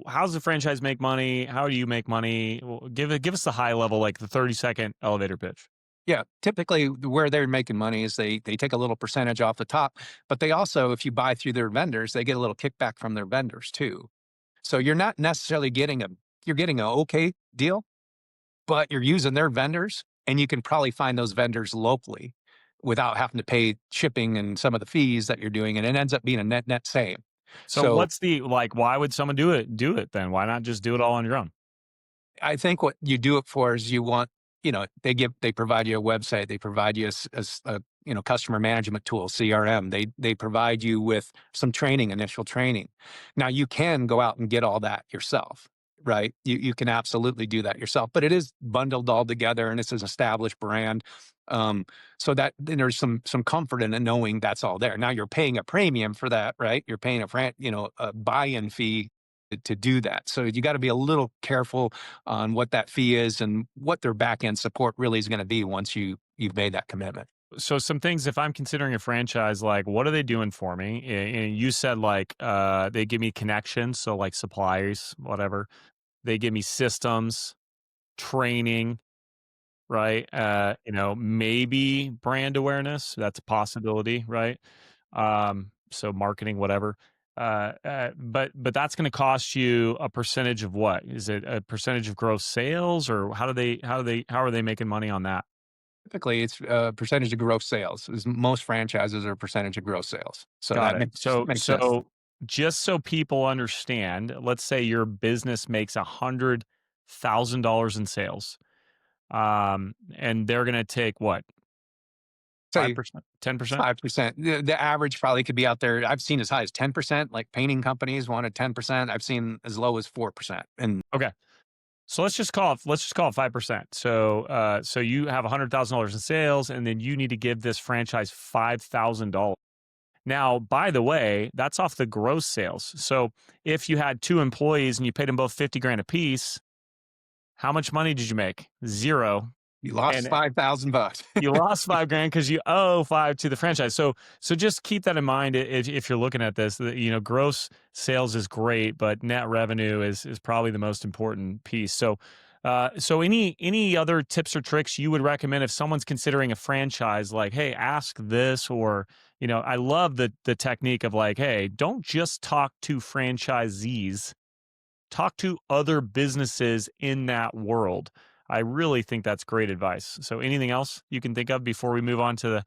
Speaker 2: how's the franchise make money? How do you make money? Give us the high level, like the 30-second elevator pitch.
Speaker 1: yeah, typically where they're making money is they take a little percentage off the top, but they also, if you buy through their vendors, they get a little kickback from their vendors too. So you're not necessarily you're getting a okay deal, but you're using their vendors, and you can probably find those vendors locally without having to pay shipping and some of the fees that you're doing, and it ends up being a net same.
Speaker 2: So
Speaker 1: So
Speaker 2: what's the like? Why would someone do it? Do it then? Why not just do it all on your own?
Speaker 1: I think what you do it for is you want, they provide you a website, they provide you a customer management tool, CRM. They provide you with some training, initial training. Now you can go out and get all that yourself, right? You can absolutely do that yourself, but it is bundled all together and it's an established brand. So that then there's some comfort in it knowing that's all there. Now you're paying a premium for that, right? You're paying a buy-in fee to do that. So you got to be a little careful on what that fee is and what their back end support really is going to be once you've made that commitment.
Speaker 2: So some things, if I'm considering a franchise, like what are they doing for me? And you said like they give me connections, so like suppliers, whatever. They give me systems, training, right? Maybe brand awareness. That's a possibility, right? So marketing, whatever. But that's going to cost you a percentage of what? Is it a percentage of gross sales, or how are they making money on that?
Speaker 1: Typically, it's a percentage of gross sales. Most franchises are a percentage of gross sales, so
Speaker 2: Got
Speaker 1: that
Speaker 2: it.
Speaker 1: makes sense.
Speaker 2: Just so people understand, let's say your business makes $100,000 in sales, and they're going to take what,
Speaker 1: Say
Speaker 2: 5%, 10%?
Speaker 1: 5%. The average probably could be out there. I've seen as high as 10%. Like painting companies wanted 10%. I've seen as low as 4%. And
Speaker 2: Okay. So let's just call it 5%. So you have $100,000 in sales, and then you need to give this franchise $5,000. Now, by the way, that's off the gross sales. So if you had 2 employees and you paid them both 50 grand a piece, how much money did you make? 0.
Speaker 1: You lost
Speaker 2: And
Speaker 1: 5,000 bucks.
Speaker 2: you lost 5 grand because you owe 5 to the franchise. So just keep that in mind if you're looking at this, that, gross sales is great, but net revenue is probably the most important piece. So any other tips or tricks you would recommend if someone's considering a franchise, like, hey, ask this, or, I love the technique of like, hey, don't just talk to franchisees, talk to other businesses in that world. I really think that's great advice. So, anything else you can think of before we move on to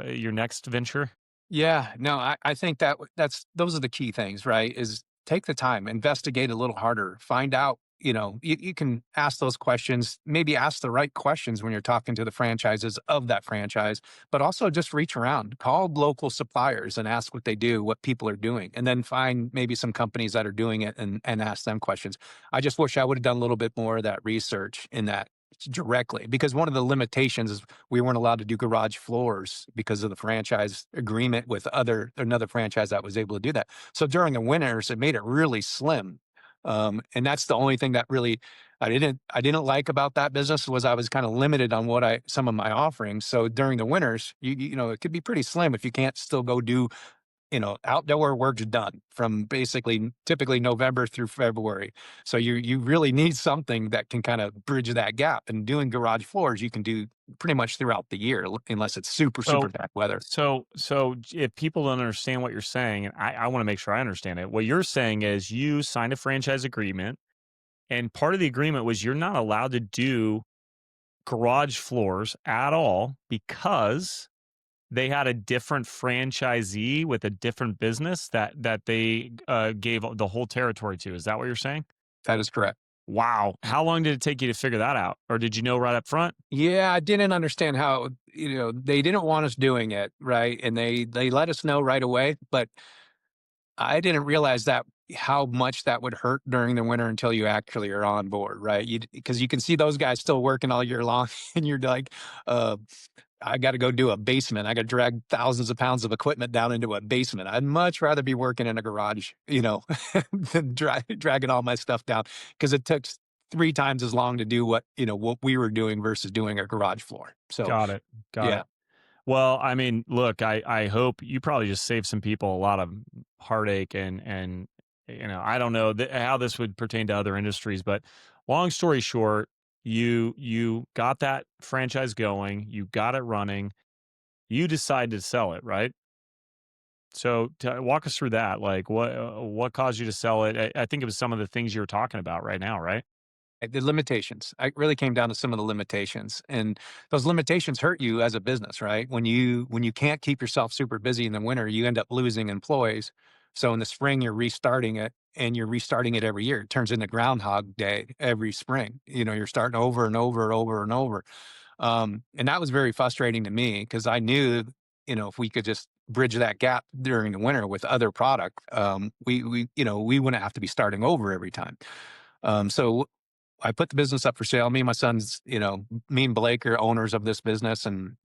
Speaker 2: your next venture?
Speaker 1: Yeah, no, I think that's those are the key things, right? Is take the time, investigate a little harder, find out, you can ask those questions, maybe ask the right questions when you're talking to the franchises of that franchise, but also just reach around, call local suppliers and ask what they do, what people are doing, and then find maybe some companies that are doing it and ask them questions. I just wish I would have done a little bit more of that research in that directly, because one of the limitations is we weren't allowed to do garage floors because of the franchise agreement with another franchise that was able to do that. So during the winters, it made it really slim. And that's the only thing that really I didn't like about that business, was I was kind of limited on some of my offerings. So during the winters, it could be pretty slim if you can't still go do, outdoor work's done from basically typically November through February. So you really need something that can kind of bridge that gap. And doing garage floors, you can do pretty much throughout the year, unless it's super, super
Speaker 2: So,
Speaker 1: bad weather.
Speaker 2: if people don't understand what you're saying, and I want to make sure I understand it, what you're saying is you signed a franchise agreement, and part of the agreement was you're not allowed to do garage floors at all because they had a different franchisee with a different business that they gave the whole territory to. Is that what you're saying?
Speaker 1: That is correct.
Speaker 2: Wow. How long did it take you to figure that out? Or did you know right up front?
Speaker 1: Yeah, I didn't understand how, they didn't want us doing it, right? And they let us know right away, but I didn't realize that how much that would hurt during the winter until you actually are on board, right? Because you can see those guys still working all year long, and you're like, uh, I got to go do a basement. I got to drag thousands of pounds of equipment down into a basement. I'd much rather be working in a garage, than dragging all my stuff down, because it took 3 times as long to do what we were doing versus doing a garage floor. So
Speaker 2: Got it. Got
Speaker 1: yeah,
Speaker 2: it. Well, I mean, look, I hope you probably just saved some people a lot of heartache, and I don't know how this would pertain to other industries, but long story short, you got that franchise going, you got it running, you decided to sell it, right? So walk us through that. Like, what caused you to sell it? I think it was some of the things you were talking about right now, right?
Speaker 1: the limitations. I really came down to some of the limitations, and those limitations hurt you as a business, right? When you can't keep yourself super busy in the winter, you end up losing employees. So in the spring, you're restarting it, and you're restarting it every year. It turns into Groundhog Day every spring. You're starting over and over and over and over. And that was very frustrating to me, because I knew, if we could just bridge that gap during the winter with other product, we wouldn't have to be starting over every time. So I put the business up for sale. Me and my sons, me and Blake are owners of this business, and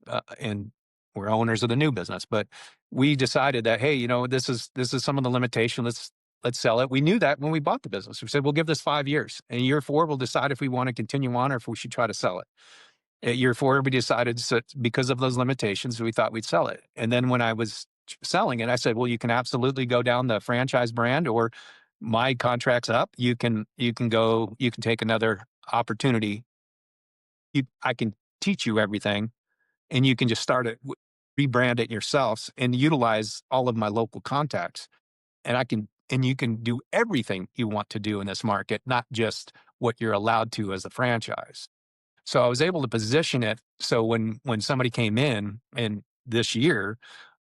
Speaker 1: we're owners of the new business. But we decided that, hey, this is some of the limitation. Let's sell it. We knew that when we bought the business. We said we'll give this 5 years. And year 4, we'll decide if we want to continue on or if we should try to sell it. At year 4, we decided, so because of those limitations, we thought we'd sell it. And then when I was selling it, I said, well, you can absolutely go down the franchise brand, or my contract's up. You can take another opportunity. I can teach you everything, and you can just rebrand it yourselves and utilize all of my local contacts. And you can do everything you want to do in this market, not just what you're allowed to as a franchise. So I was able to position it so when somebody came in, and this year,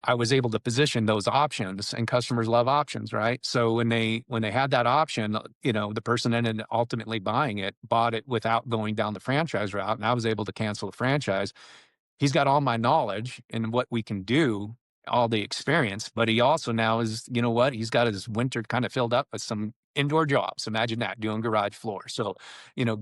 Speaker 1: I was able to position those options, and customers love options, right? So when they had that option, the person ended up ultimately bought it without going down the franchise route, and I was able to cancel the franchise. He's got all my knowledge and what we can do, all the experience, but he also now is, you know what? He's got his winter kind of filled up with some indoor jobs. Imagine that, doing garage floors. So,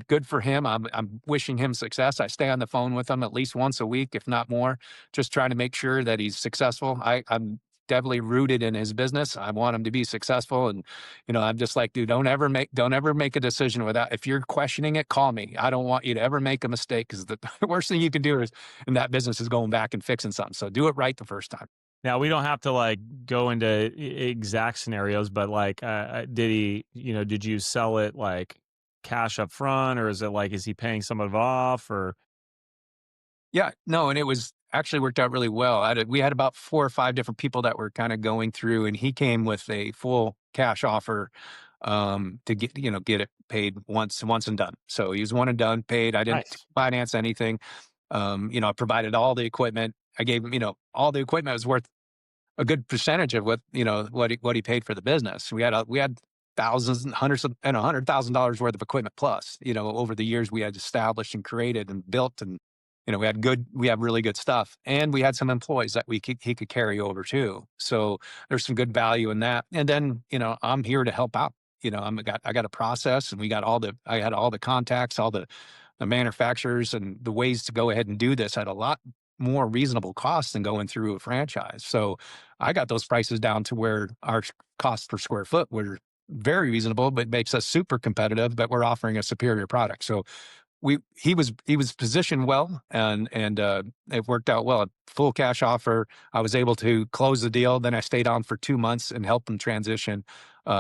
Speaker 1: good for him. I'm wishing him success. I stay on the phone with him at least once a week, if not more, just trying to make sure that he's successful. I'm definitely rooted in his business. I want him to be successful. And, I'm just like, dude, don't ever make a decision without, if you're questioning it, call me. I don't want you to ever make a mistake, because the worst thing you can do is in that business is going back and fixing something. So do it right the first time.
Speaker 2: Now we don't have to like go into exact scenarios, but like, did he? Did you sell it like cash up front, or is it like is he paying some of it off, or
Speaker 1: Yeah, no, and it was actually worked out really well. We had about 4 or 5 different people that were kinda going through, and he came with a full cash offer, to get it paid once and done. So he was one and done, paid. I didn't
Speaker 2: nice,
Speaker 1: finance anything. I provided all the equipment. I gave him, all the equipment was worth a good percentage of what he paid for the business. We had thousands and hundreds of and $100,000 worth of equipment plus, over the years we had established and created and built. And we have really good stuff, and we had some employees that he could carry over too. So there's some good value in that. And then, I'm here to help out. I got a process, and I had all the contacts, all the manufacturers, and the ways to go ahead and do this at a lot more reasonable cost than going through a franchise. So I got those prices down to where our cost per square foot were very reasonable, but makes us super competitive, but we're offering a superior product. So he was positioned well, and it worked out well. A full cash offer. I was able to close the deal. Then I stayed on for 2 months and helped him transition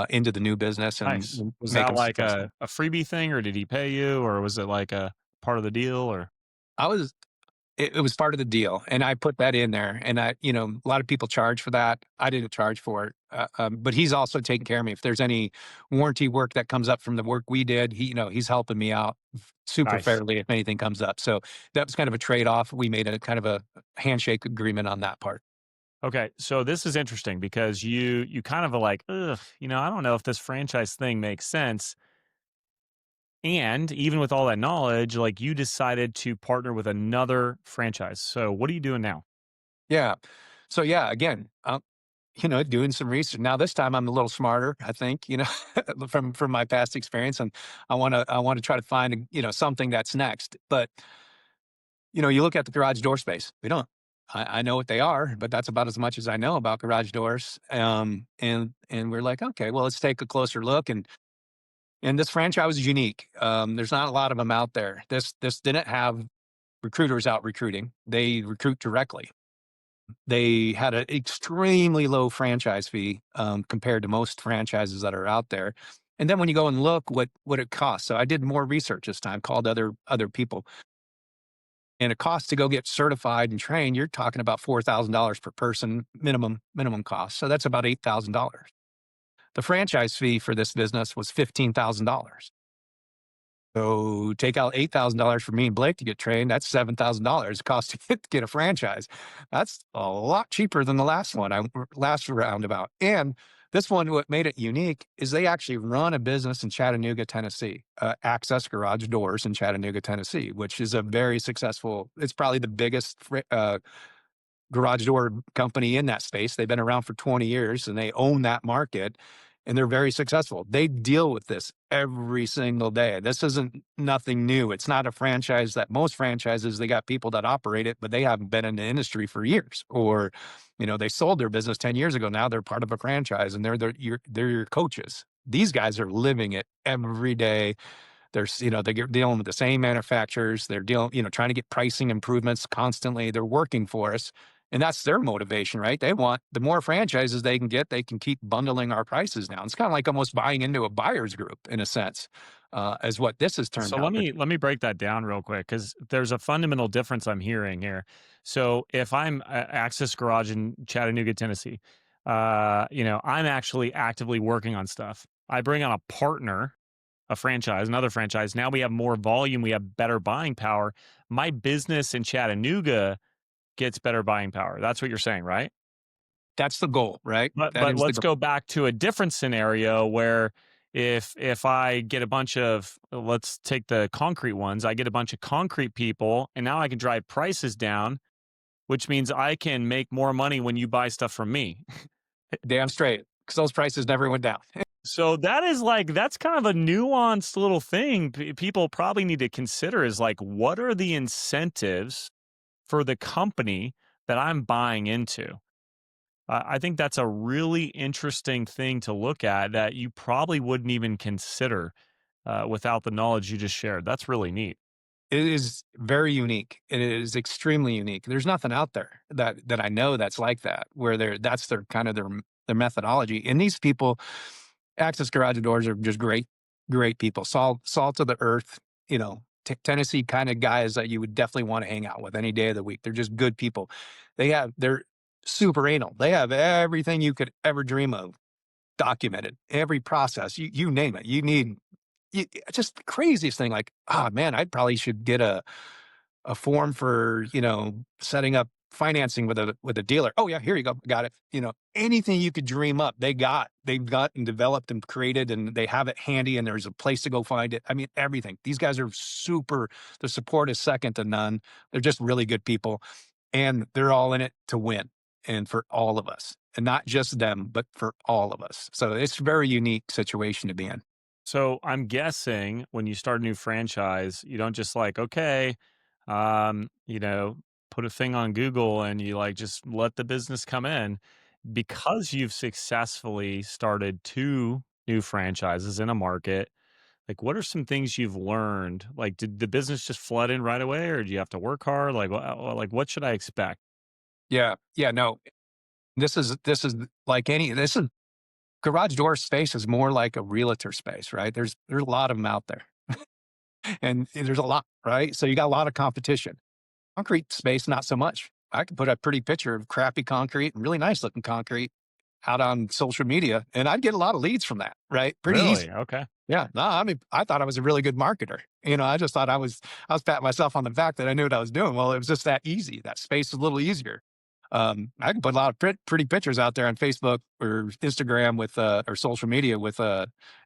Speaker 1: into the new business and
Speaker 2: nice? Was
Speaker 1: make
Speaker 2: that
Speaker 1: him
Speaker 2: like
Speaker 1: successful.
Speaker 2: a freebie thing, or did he pay you, or was it like a part of the deal, or
Speaker 1: I was It was part of the deal, and I put that in there, and a lot of people charge for that. I didn't charge for it, but he's also taking care of me. If there's any warranty work that comes up from the work we did, he's helping me out super
Speaker 2: nice?
Speaker 1: fairly if anything comes up. So that was kind of a trade-off. We made a kind of a handshake agreement on that part.
Speaker 2: Okay, so this is interesting because you kind of are like, ugh, I don't know if this franchise thing makes sense. And even with all that knowledge, like you decided to partner with another franchise. So what are you doing now?
Speaker 1: Yeah. So yeah, again, doing some research. Now this time I'm a little smarter, I think, from my past experience, and I want to try to find, something that's next. But you look at the garage door space. We don't. I know what they are, but that's about as much as I know about garage doors. And we're like, okay, well, let's take a closer look. And this franchise was unique. There's not a lot of them out there. This didn't have recruiters out recruiting. They recruit directly. They had an extremely low franchise fee, compared to most franchises that are out there. And then when you go and look what it costs, so I did more research this time, called other people, and it costs to go get certified and trained. You're talking about $4,000 per person minimum cost. So that's about $8,000. The franchise fee for this business was $15,000. So take out $8,000 for me and Blake to get trained. That's $7,000 cost to get a franchise. That's a lot cheaper than the last roundabout. And this one, what made it unique is they actually run a business in Chattanooga, Tennessee, Access Garage Doors in Chattanooga, Tennessee, which is a very successful. It's probably the biggest garage door company in that space. They've been around for 20 years, and they own that market, and they're very successful. They deal with this every single day. This isn't nothing new. It's not a franchise that most franchises, they got people that operate it, but they haven't been in the industry for years, or, they sold their business 10 years ago. Now they're part of a franchise, and they're your coaches. These guys are living it every day. They're dealing with the same manufacturers. They're trying to get pricing improvements constantly. They're working for us. And that's their motivation, right? They want the more franchises they can get, they can keep bundling our prices down. It's kind of like almost buying into a buyer's group in a sense, as what this has turned
Speaker 2: So let
Speaker 1: out to
Speaker 2: me
Speaker 1: be.
Speaker 2: let me break that down real quick because there's a fundamental difference I'm hearing here. So if I'm Access Garage in Chattanooga, Tennessee, I'm actually actively working on stuff. I bring on a partner, a franchise, another franchise. Now we have more volume, we have better buying power. My business in Chattanooga gets better buying power. That's what you're saying, right?
Speaker 1: That's the goal, right? That
Speaker 2: But
Speaker 1: is the
Speaker 2: let's
Speaker 1: goal.
Speaker 2: go back to a different scenario where if I get a bunch of, let's take the concrete ones, I get a bunch of concrete people and now I can drive prices down, which means I can make more money when you buy stuff from me.
Speaker 1: Damn straight, because those prices never went down.
Speaker 2: So that is like that's kind of a nuanced little thing people probably need to consider is like what are the incentives for the company that I'm buying into? I think that's a really interesting thing to look at that you probably wouldn't even consider without the knowledge you just shared. That's really neat.
Speaker 1: It is very unique. It is extremely unique. There's nothing out there that I know that's like that, where that's their kind of their methodology. And these people, Access Garage Doors are just great people. Salt of the earth, Tennessee kind of guys that you would definitely want to hang out with any day of the week. They're just good people. They're super anal. They have everything you could ever dream of documented, every process, you name it. Just the craziest thing, like, "Oh, man, I probably should get a form for, setting up financing with a dealer." "Oh, yeah, here you go, got it." Anything you could dream up, they've got and developed and created, and they have it handy, and there's a place to go find it. I mean, everything. These guys are super the support is second to none. They're just really good people, and they're all in it to win, and for all of us, and not just them, but for all of us. So it's a very unique situation to be in.
Speaker 2: So I'm guessing when you start a new franchise, you don't just like, okay, you know, put a thing on Google and you like just let the business come in. Because you've successfully started two new franchises in a market, like what are some things you've learned? Like, did the business just flood in right away, or do you have to work hard? Like what should I expect?
Speaker 1: Yeah, yeah, no, this is like any this is garage door space is more like a realtor space, right? There's a lot of them out there, and there's a lot, right? So you got a lot of competition. Concrete space, not so much. I could put a pretty picture of crappy concrete and really nice looking concrete out on social media, and I'd get a lot of leads from that, right? Pretty
Speaker 2: Really?
Speaker 1: easy.
Speaker 2: Okay.
Speaker 1: Yeah, no, I mean, I thought I was a really good marketer. I just thought I was patting myself on the back that I knew what I was doing. Well, it was just that easy. That space was a little easier. I can put a lot of pretty pictures out there on Facebook or Instagram or social media with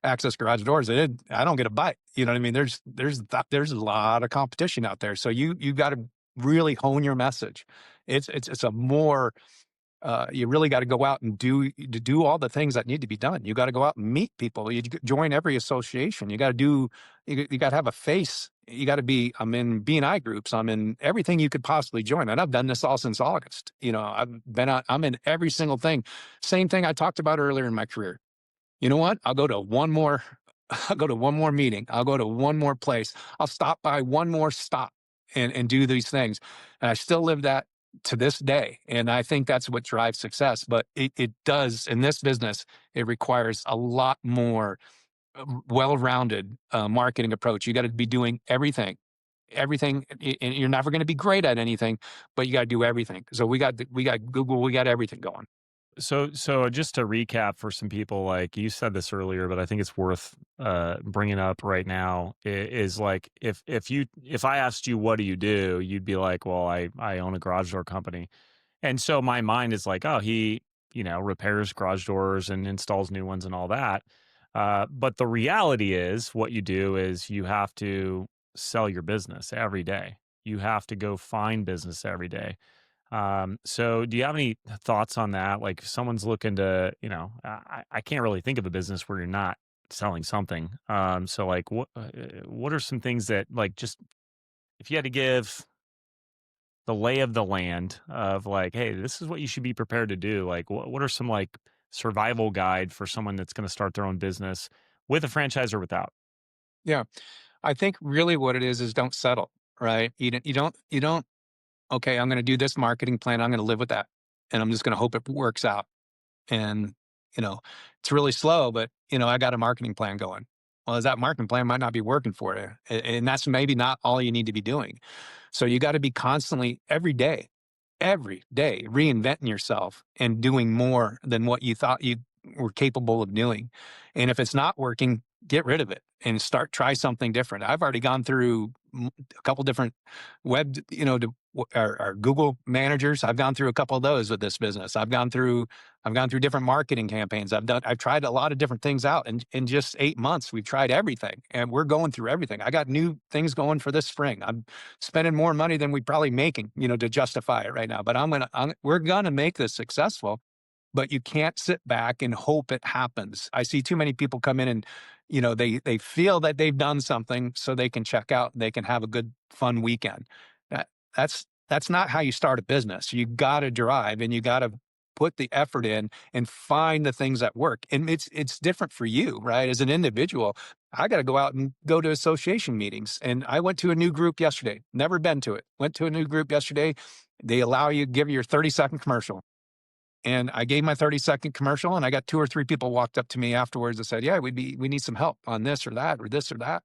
Speaker 1: Access Garage Doors. I don't get a bite. You know what I mean? There's a lot of competition out there, so you got to really hone your message. It's a more you really got to go out and do all the things that need to be done. You got to go out and meet people. Join every association. You got to you got to have a face. You got to be. I'm in B&I groups. I'm in everything you could possibly join, and I've done this all since August. I'm in every single thing. Same thing I talked about earlier in my career. You know what? I'll go to one more. I'll go to one more meeting. I'll go to one more place. I'll stop by one more stop and do these things. And I still live that to this day. And I think that's what drives success. But it does in this business, it requires a lot more well-rounded marketing approach. You got to be doing everything, and you're never going to be great at anything, but you got to do everything. So we got Google, we got everything going.
Speaker 2: So just to recap for some people, like you said this earlier, but I think it's worth bringing up right now is like if I asked you what do you do, you'd be like, well, I own a garage door company, and so my mind is like, oh, he repairs garage doors and installs new ones and all that. But the reality is, what you do is you have to sell your business every day. You have to go find business every day. So do you have any thoughts on that? Like if someone's looking to, I can't really think of a business where you're not selling something. So like what are some things that like just if you had to give the lay of the land of like, hey, this is what you should be prepared to do. Like what are some like survival guide for someone that's going to start their own business with a franchise or without?
Speaker 1: Yeah, I think really what it is don't settle, right? You don't. Okay, I'm going to do this marketing plan. I'm going to live with that, and I'm just going to hope it works out. And you know, it's really slow, but I got a marketing plan going. Well, as that marketing plan might not be working for you, and that's maybe not all you need to be doing. So you got to be constantly every day reinventing yourself and doing more than what you thought you were capable of doing. And if it's not working, get rid of it and try something different. I've already gone through a couple different web, our Google managers. I've gone through a couple of those with this business. I've gone through different marketing campaigns. I've tried a lot of different things out. And in just 8 months, we've tried everything and we're going through everything. I got new things going for this spring. I'm spending more money than we probably making, to justify it right now. But we're going to make this successful. but you can't sit back and hope it happens. I see too many people come in and, they feel that they've done something so they can check out, they can have a good fun weekend. That that's not how you start a business. You got to drive and you got to put the effort in and find the things that work. And it's different for you, right? As an individual, I got to go out and go to association meetings. And I went to a new group yesterday. Never been to it. Went to a new group yesterday. They allow you to give your 30-second commercial. And I gave my 30-second commercial, and I got 2 or 3 people walked up to me afterwards and said, "Yeah, we need some help on this or that or this or that."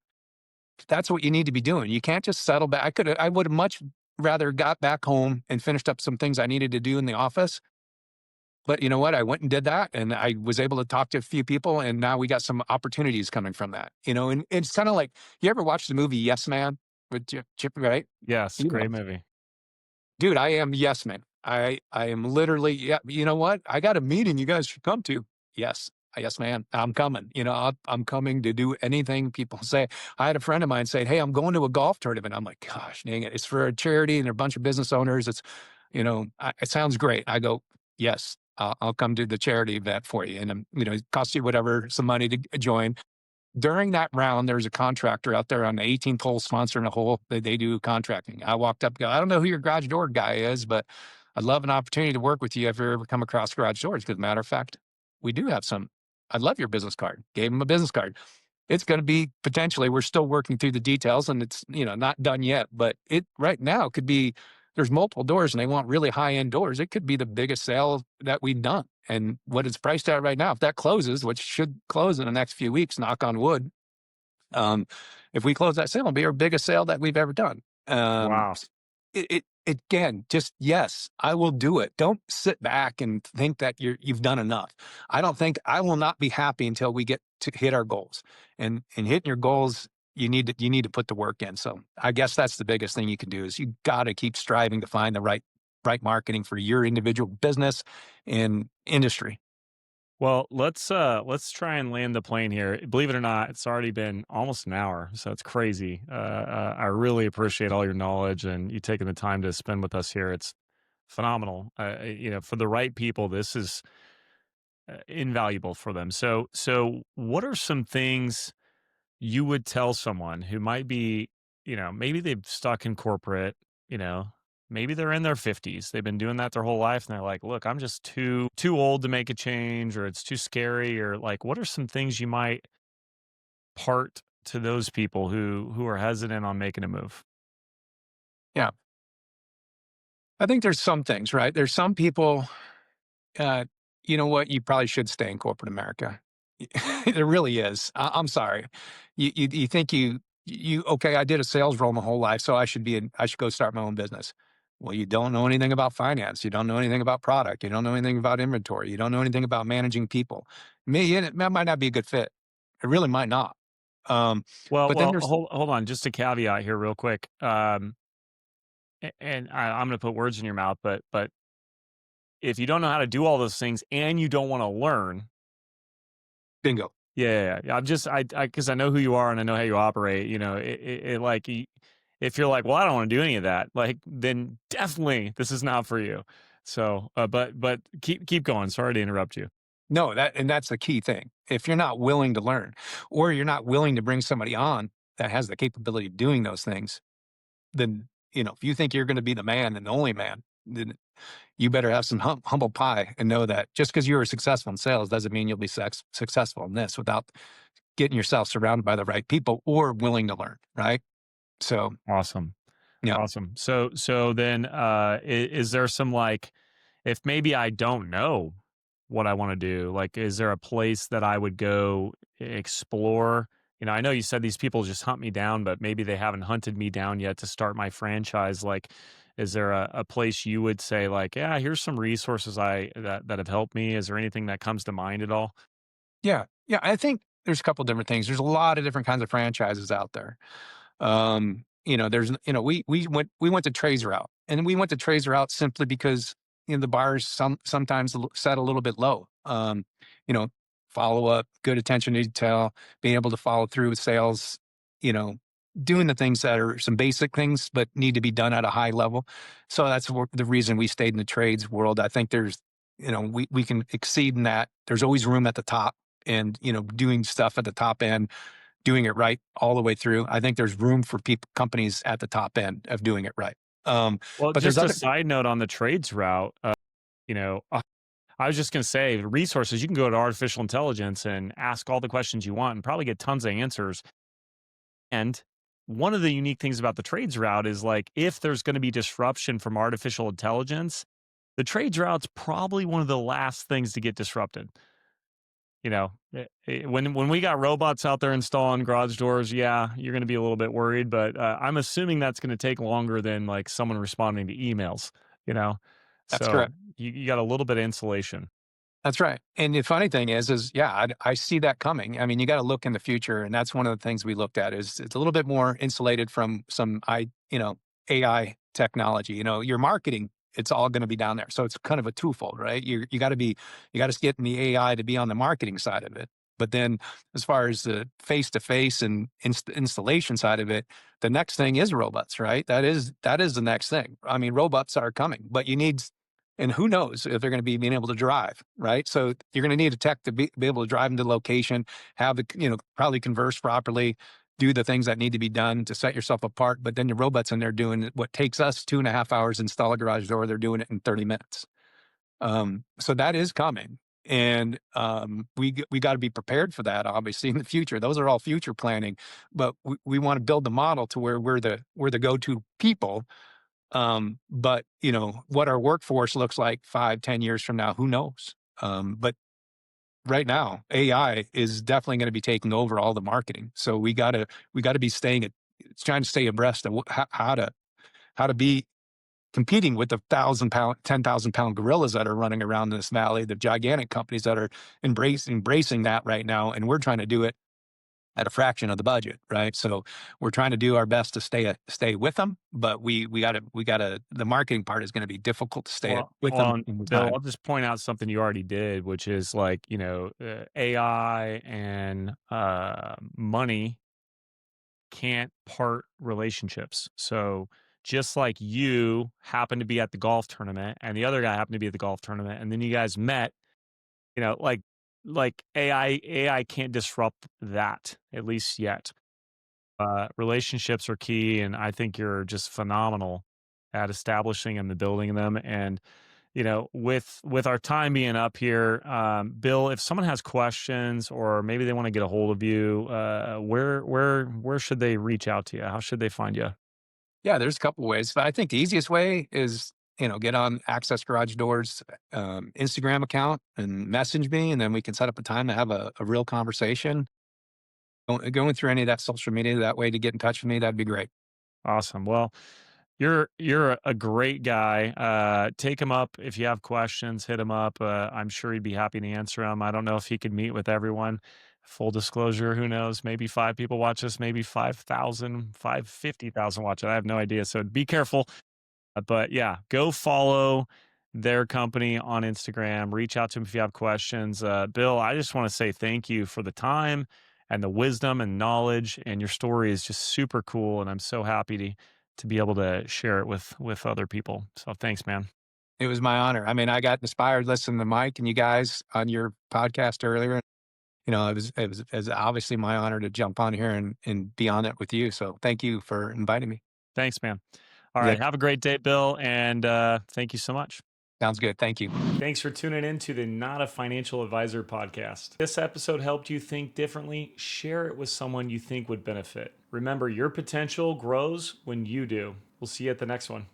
Speaker 1: That's what you need to be doing. You can't just settle back. I would have much rather got back home and finished up some things I needed to do in the office. But you know what? I went and did that, and I was able to talk to a few people, and now we got some opportunities coming from that. And it's kind of like, you ever watch the movie Yes Man with Chip, right?
Speaker 2: Yes,
Speaker 1: You know,
Speaker 2: great movie.
Speaker 1: dude, I am yes man. I am literally, yeah. You know what? I got a meeting you guys should come to. Yes, yes, man. I'm coming. I'm coming to do anything people say. I had a friend of mine say, "Hey, I'm going to a golf tournament." I'm like, "Gosh, dang it! It's for a charity and a bunch of business owners. It sounds great." I go, "Yes, I'll come to the charity event for you, and it costs you whatever some money to join." During that round, there's a contractor out there on the 18th hole sponsoring a hole that they do contracting. I walked up, go, "I don't know who your garage door guy is, but I'd love an opportunity to work with you if you ever come across garage doors. Because, matter of fact, we do have some. I'd love your business card." Gave him a business card. It's going to be potentially, we're still working through the details and it's, not done yet, but it right now could be, there's multiple doors and they want really high end doors. It could be the biggest sale that we've done. And what it's priced at right now, if that closes, which should close in the next few weeks, knock on wood, um, if we close that sale, it'll be our biggest sale that we've ever done.
Speaker 2: Wow.
Speaker 1: Again, just yes, I will do it. Don't sit back and think that you've done enough. I don't think I will not be happy until we get to hit our goals. And hitting your goals, you need to put the work in. So I guess that's the biggest thing you can do is you got to keep striving to find the right marketing for your individual business and industry.
Speaker 2: Well, let's try and land the plane here. Believe it or not, it's already been almost an hour, so it's crazy. I really appreciate all your knowledge and you taking the time to spend with us here. It's phenomenal. For the right people, this is invaluable for them. So what are some things you would tell someone who might be, maybe they've stuck in corporate, you know, maybe they're in their 50s. They've been doing that their whole life and they're like, "Look, I'm just too old to make a change or it's too scary," or like what are some things you might part to those people who are hesitant on making a move?
Speaker 1: Yeah. I think there's some things, right? There's some people, uh, you know what? You probably should stay in corporate America. There really is. I'm sorry. You think okay, I did a sales role my whole life, so I should go start my own business. Well, you don't know anything about finance. You don't know anything about product. You don't know anything about inventory. You don't know anything about managing people. Me, and that might not be a good fit. It really might not. Um, but then
Speaker 2: Well,
Speaker 1: there's
Speaker 2: hold on, just a caveat here, real quick. And I'm going to put words in your mouth, but if you don't know how to do all those things and you don't want to learn,
Speaker 1: bingo.
Speaker 2: yeah. Because I know who you are and I know how you operate. If you're like, well, I don't want to do any of that, like, then definitely this is not for you. So, but keep going. Sorry to interrupt you.
Speaker 1: No, that's the key thing. If you're not willing to learn, or you're not willing to bring somebody on that has the capability of doing those things, then if you think you're going to be the man and the only man, then you better have some humble pie and know that just because you were successful in sales doesn't mean you'll be successful in this without getting yourself surrounded by the right people or willing to learn. Right. So,
Speaker 2: Awesome.
Speaker 1: yeah,
Speaker 2: Awesome. So then, is there some like, if maybe I don't know what I want to do, like, is there a place that I would go explore? I know you said these people just hunt me down, but maybe they haven't hunted me down yet to start my franchise. Like, is there a place you would say, like, yeah, here's some resources that have helped me? Is there anything that comes to mind at all?
Speaker 1: yeah, yeah. I think there's a couple different things. There's a lot of different kinds of franchises out there. There's we went the trades route, and we went the trades route simply because the bars sometimes set a little bit low. You know, follow up, good attention to detail, being able to follow through with sales. You know, doing the things that are some basic things but need to be done at a high level. So that's the reason we stayed in the trades world. I think there's we can exceed in that. There's always room at the top, and doing stuff at the top end, doing it right all the way through. I think there's room for people, companies at the top end of doing it right. Um,
Speaker 2: Well,
Speaker 1: but there's
Speaker 2: just a
Speaker 1: other.
Speaker 2: side note on the trades route, I was just going to say resources. You can go to artificial intelligence and ask all the questions you want and probably get tons of answers. And one of the unique things about the trades route is like if there's going to be disruption from artificial intelligence, the trades route's probably one of the last things to get disrupted. When we got robots out there installing garage doors, yeah, you're going to be a little bit worried, but I'm assuming that's going to take longer than like someone responding to emails, you know?
Speaker 1: That's
Speaker 2: So
Speaker 1: correct.
Speaker 2: you got a little bit of insulation.
Speaker 1: That's right. And the funny thing is yeah, I see that coming. I mean, you got to look in the future, and that's one of the things we looked at. Is it's a little bit more insulated from some AI technology. Your marketing, it's all going to be down there. So it's kind of a twofold, right? You got to get in the AI to be on the marketing side of it. But then, as far as the face to face and installation side of it, the next thing is robots, right? That is the next thing. I mean, robots are coming, but you need, and who knows if they're going to be being able to drive, right? So you're going to need a tech to be able to drive into location, have the, probably converse properly, do the things that need to be done to set yourself apart. But then your robots in there doing what takes us 2.5 hours to install a garage door, they're doing it in 30 minutes. So that is coming. And we got to be prepared for that, obviously, in the future. Those are all future planning, but we want to build the model to where we're the go-to people. But what our workforce looks like 5, 10 years from now, who knows? But right now, AI is definitely going to be taking over all the marketing. So we gotta be trying to stay abreast of how to be competing with the 1,000 pound, 10,000 pound gorillas that are running around this valley, the gigantic companies that are embracing that right now, and we're trying to do it at a fraction of the budget, right? So we're trying to do our best to stay with them, but we gotta the marketing part is going to be difficult to stay with them in the
Speaker 2: Bill,
Speaker 1: time.
Speaker 2: I'll just point out something you already did, which is like, AI and money can't part relationships. So just like you happen to be at the golf tournament and the other guy happened to be at the golf tournament and then you guys met, like AI can't disrupt that, at least yet. Relationships are key, and I think you're just phenomenal at establishing and the building them. And with our time being up here, Bill, if someone has questions or maybe they want to get a hold of you, where should they reach out to you? How should they find you?
Speaker 1: Yeah, there's a couple ways. But I think the easiest way is, get on Access Garage Doors Instagram account and message me, and then we can set up a time to have a real conversation. Going through any of that social media that way to get in touch with me, that'd be great.
Speaker 2: Awesome. Well, you're a great guy. Take him up if you have questions. Hit him up. I'm sure he'd be happy to answer them. I don't know if he could meet with everyone. Full disclosure, who knows? Maybe 5 people watch this. Maybe 5,000, 50,000 watch it. I have no idea. So be careful. But yeah, go follow their company on Instagram. Reach out to them if you have questions. Bill, I just want to say thank you for the time and the wisdom and knowledge. And your story is just super cool. And I'm so happy to be able to share it with other people. So thanks, man.
Speaker 1: It was my honor. I mean, I got inspired listening to Mike and you guys on your podcast earlier. It was obviously my honor to jump on here and be on it with you. So thank you for inviting me.
Speaker 2: Thanks, man. All right.
Speaker 1: Yep.
Speaker 2: Have a great day, Bill. And thank you so much.
Speaker 1: Sounds good. Thank you.
Speaker 2: Thanks for tuning in to the Not a Financial Advisor podcast. This episode helped you think differently. Share it with someone you think would benefit. Remember, your potential grows when you do. We'll see you at the next one.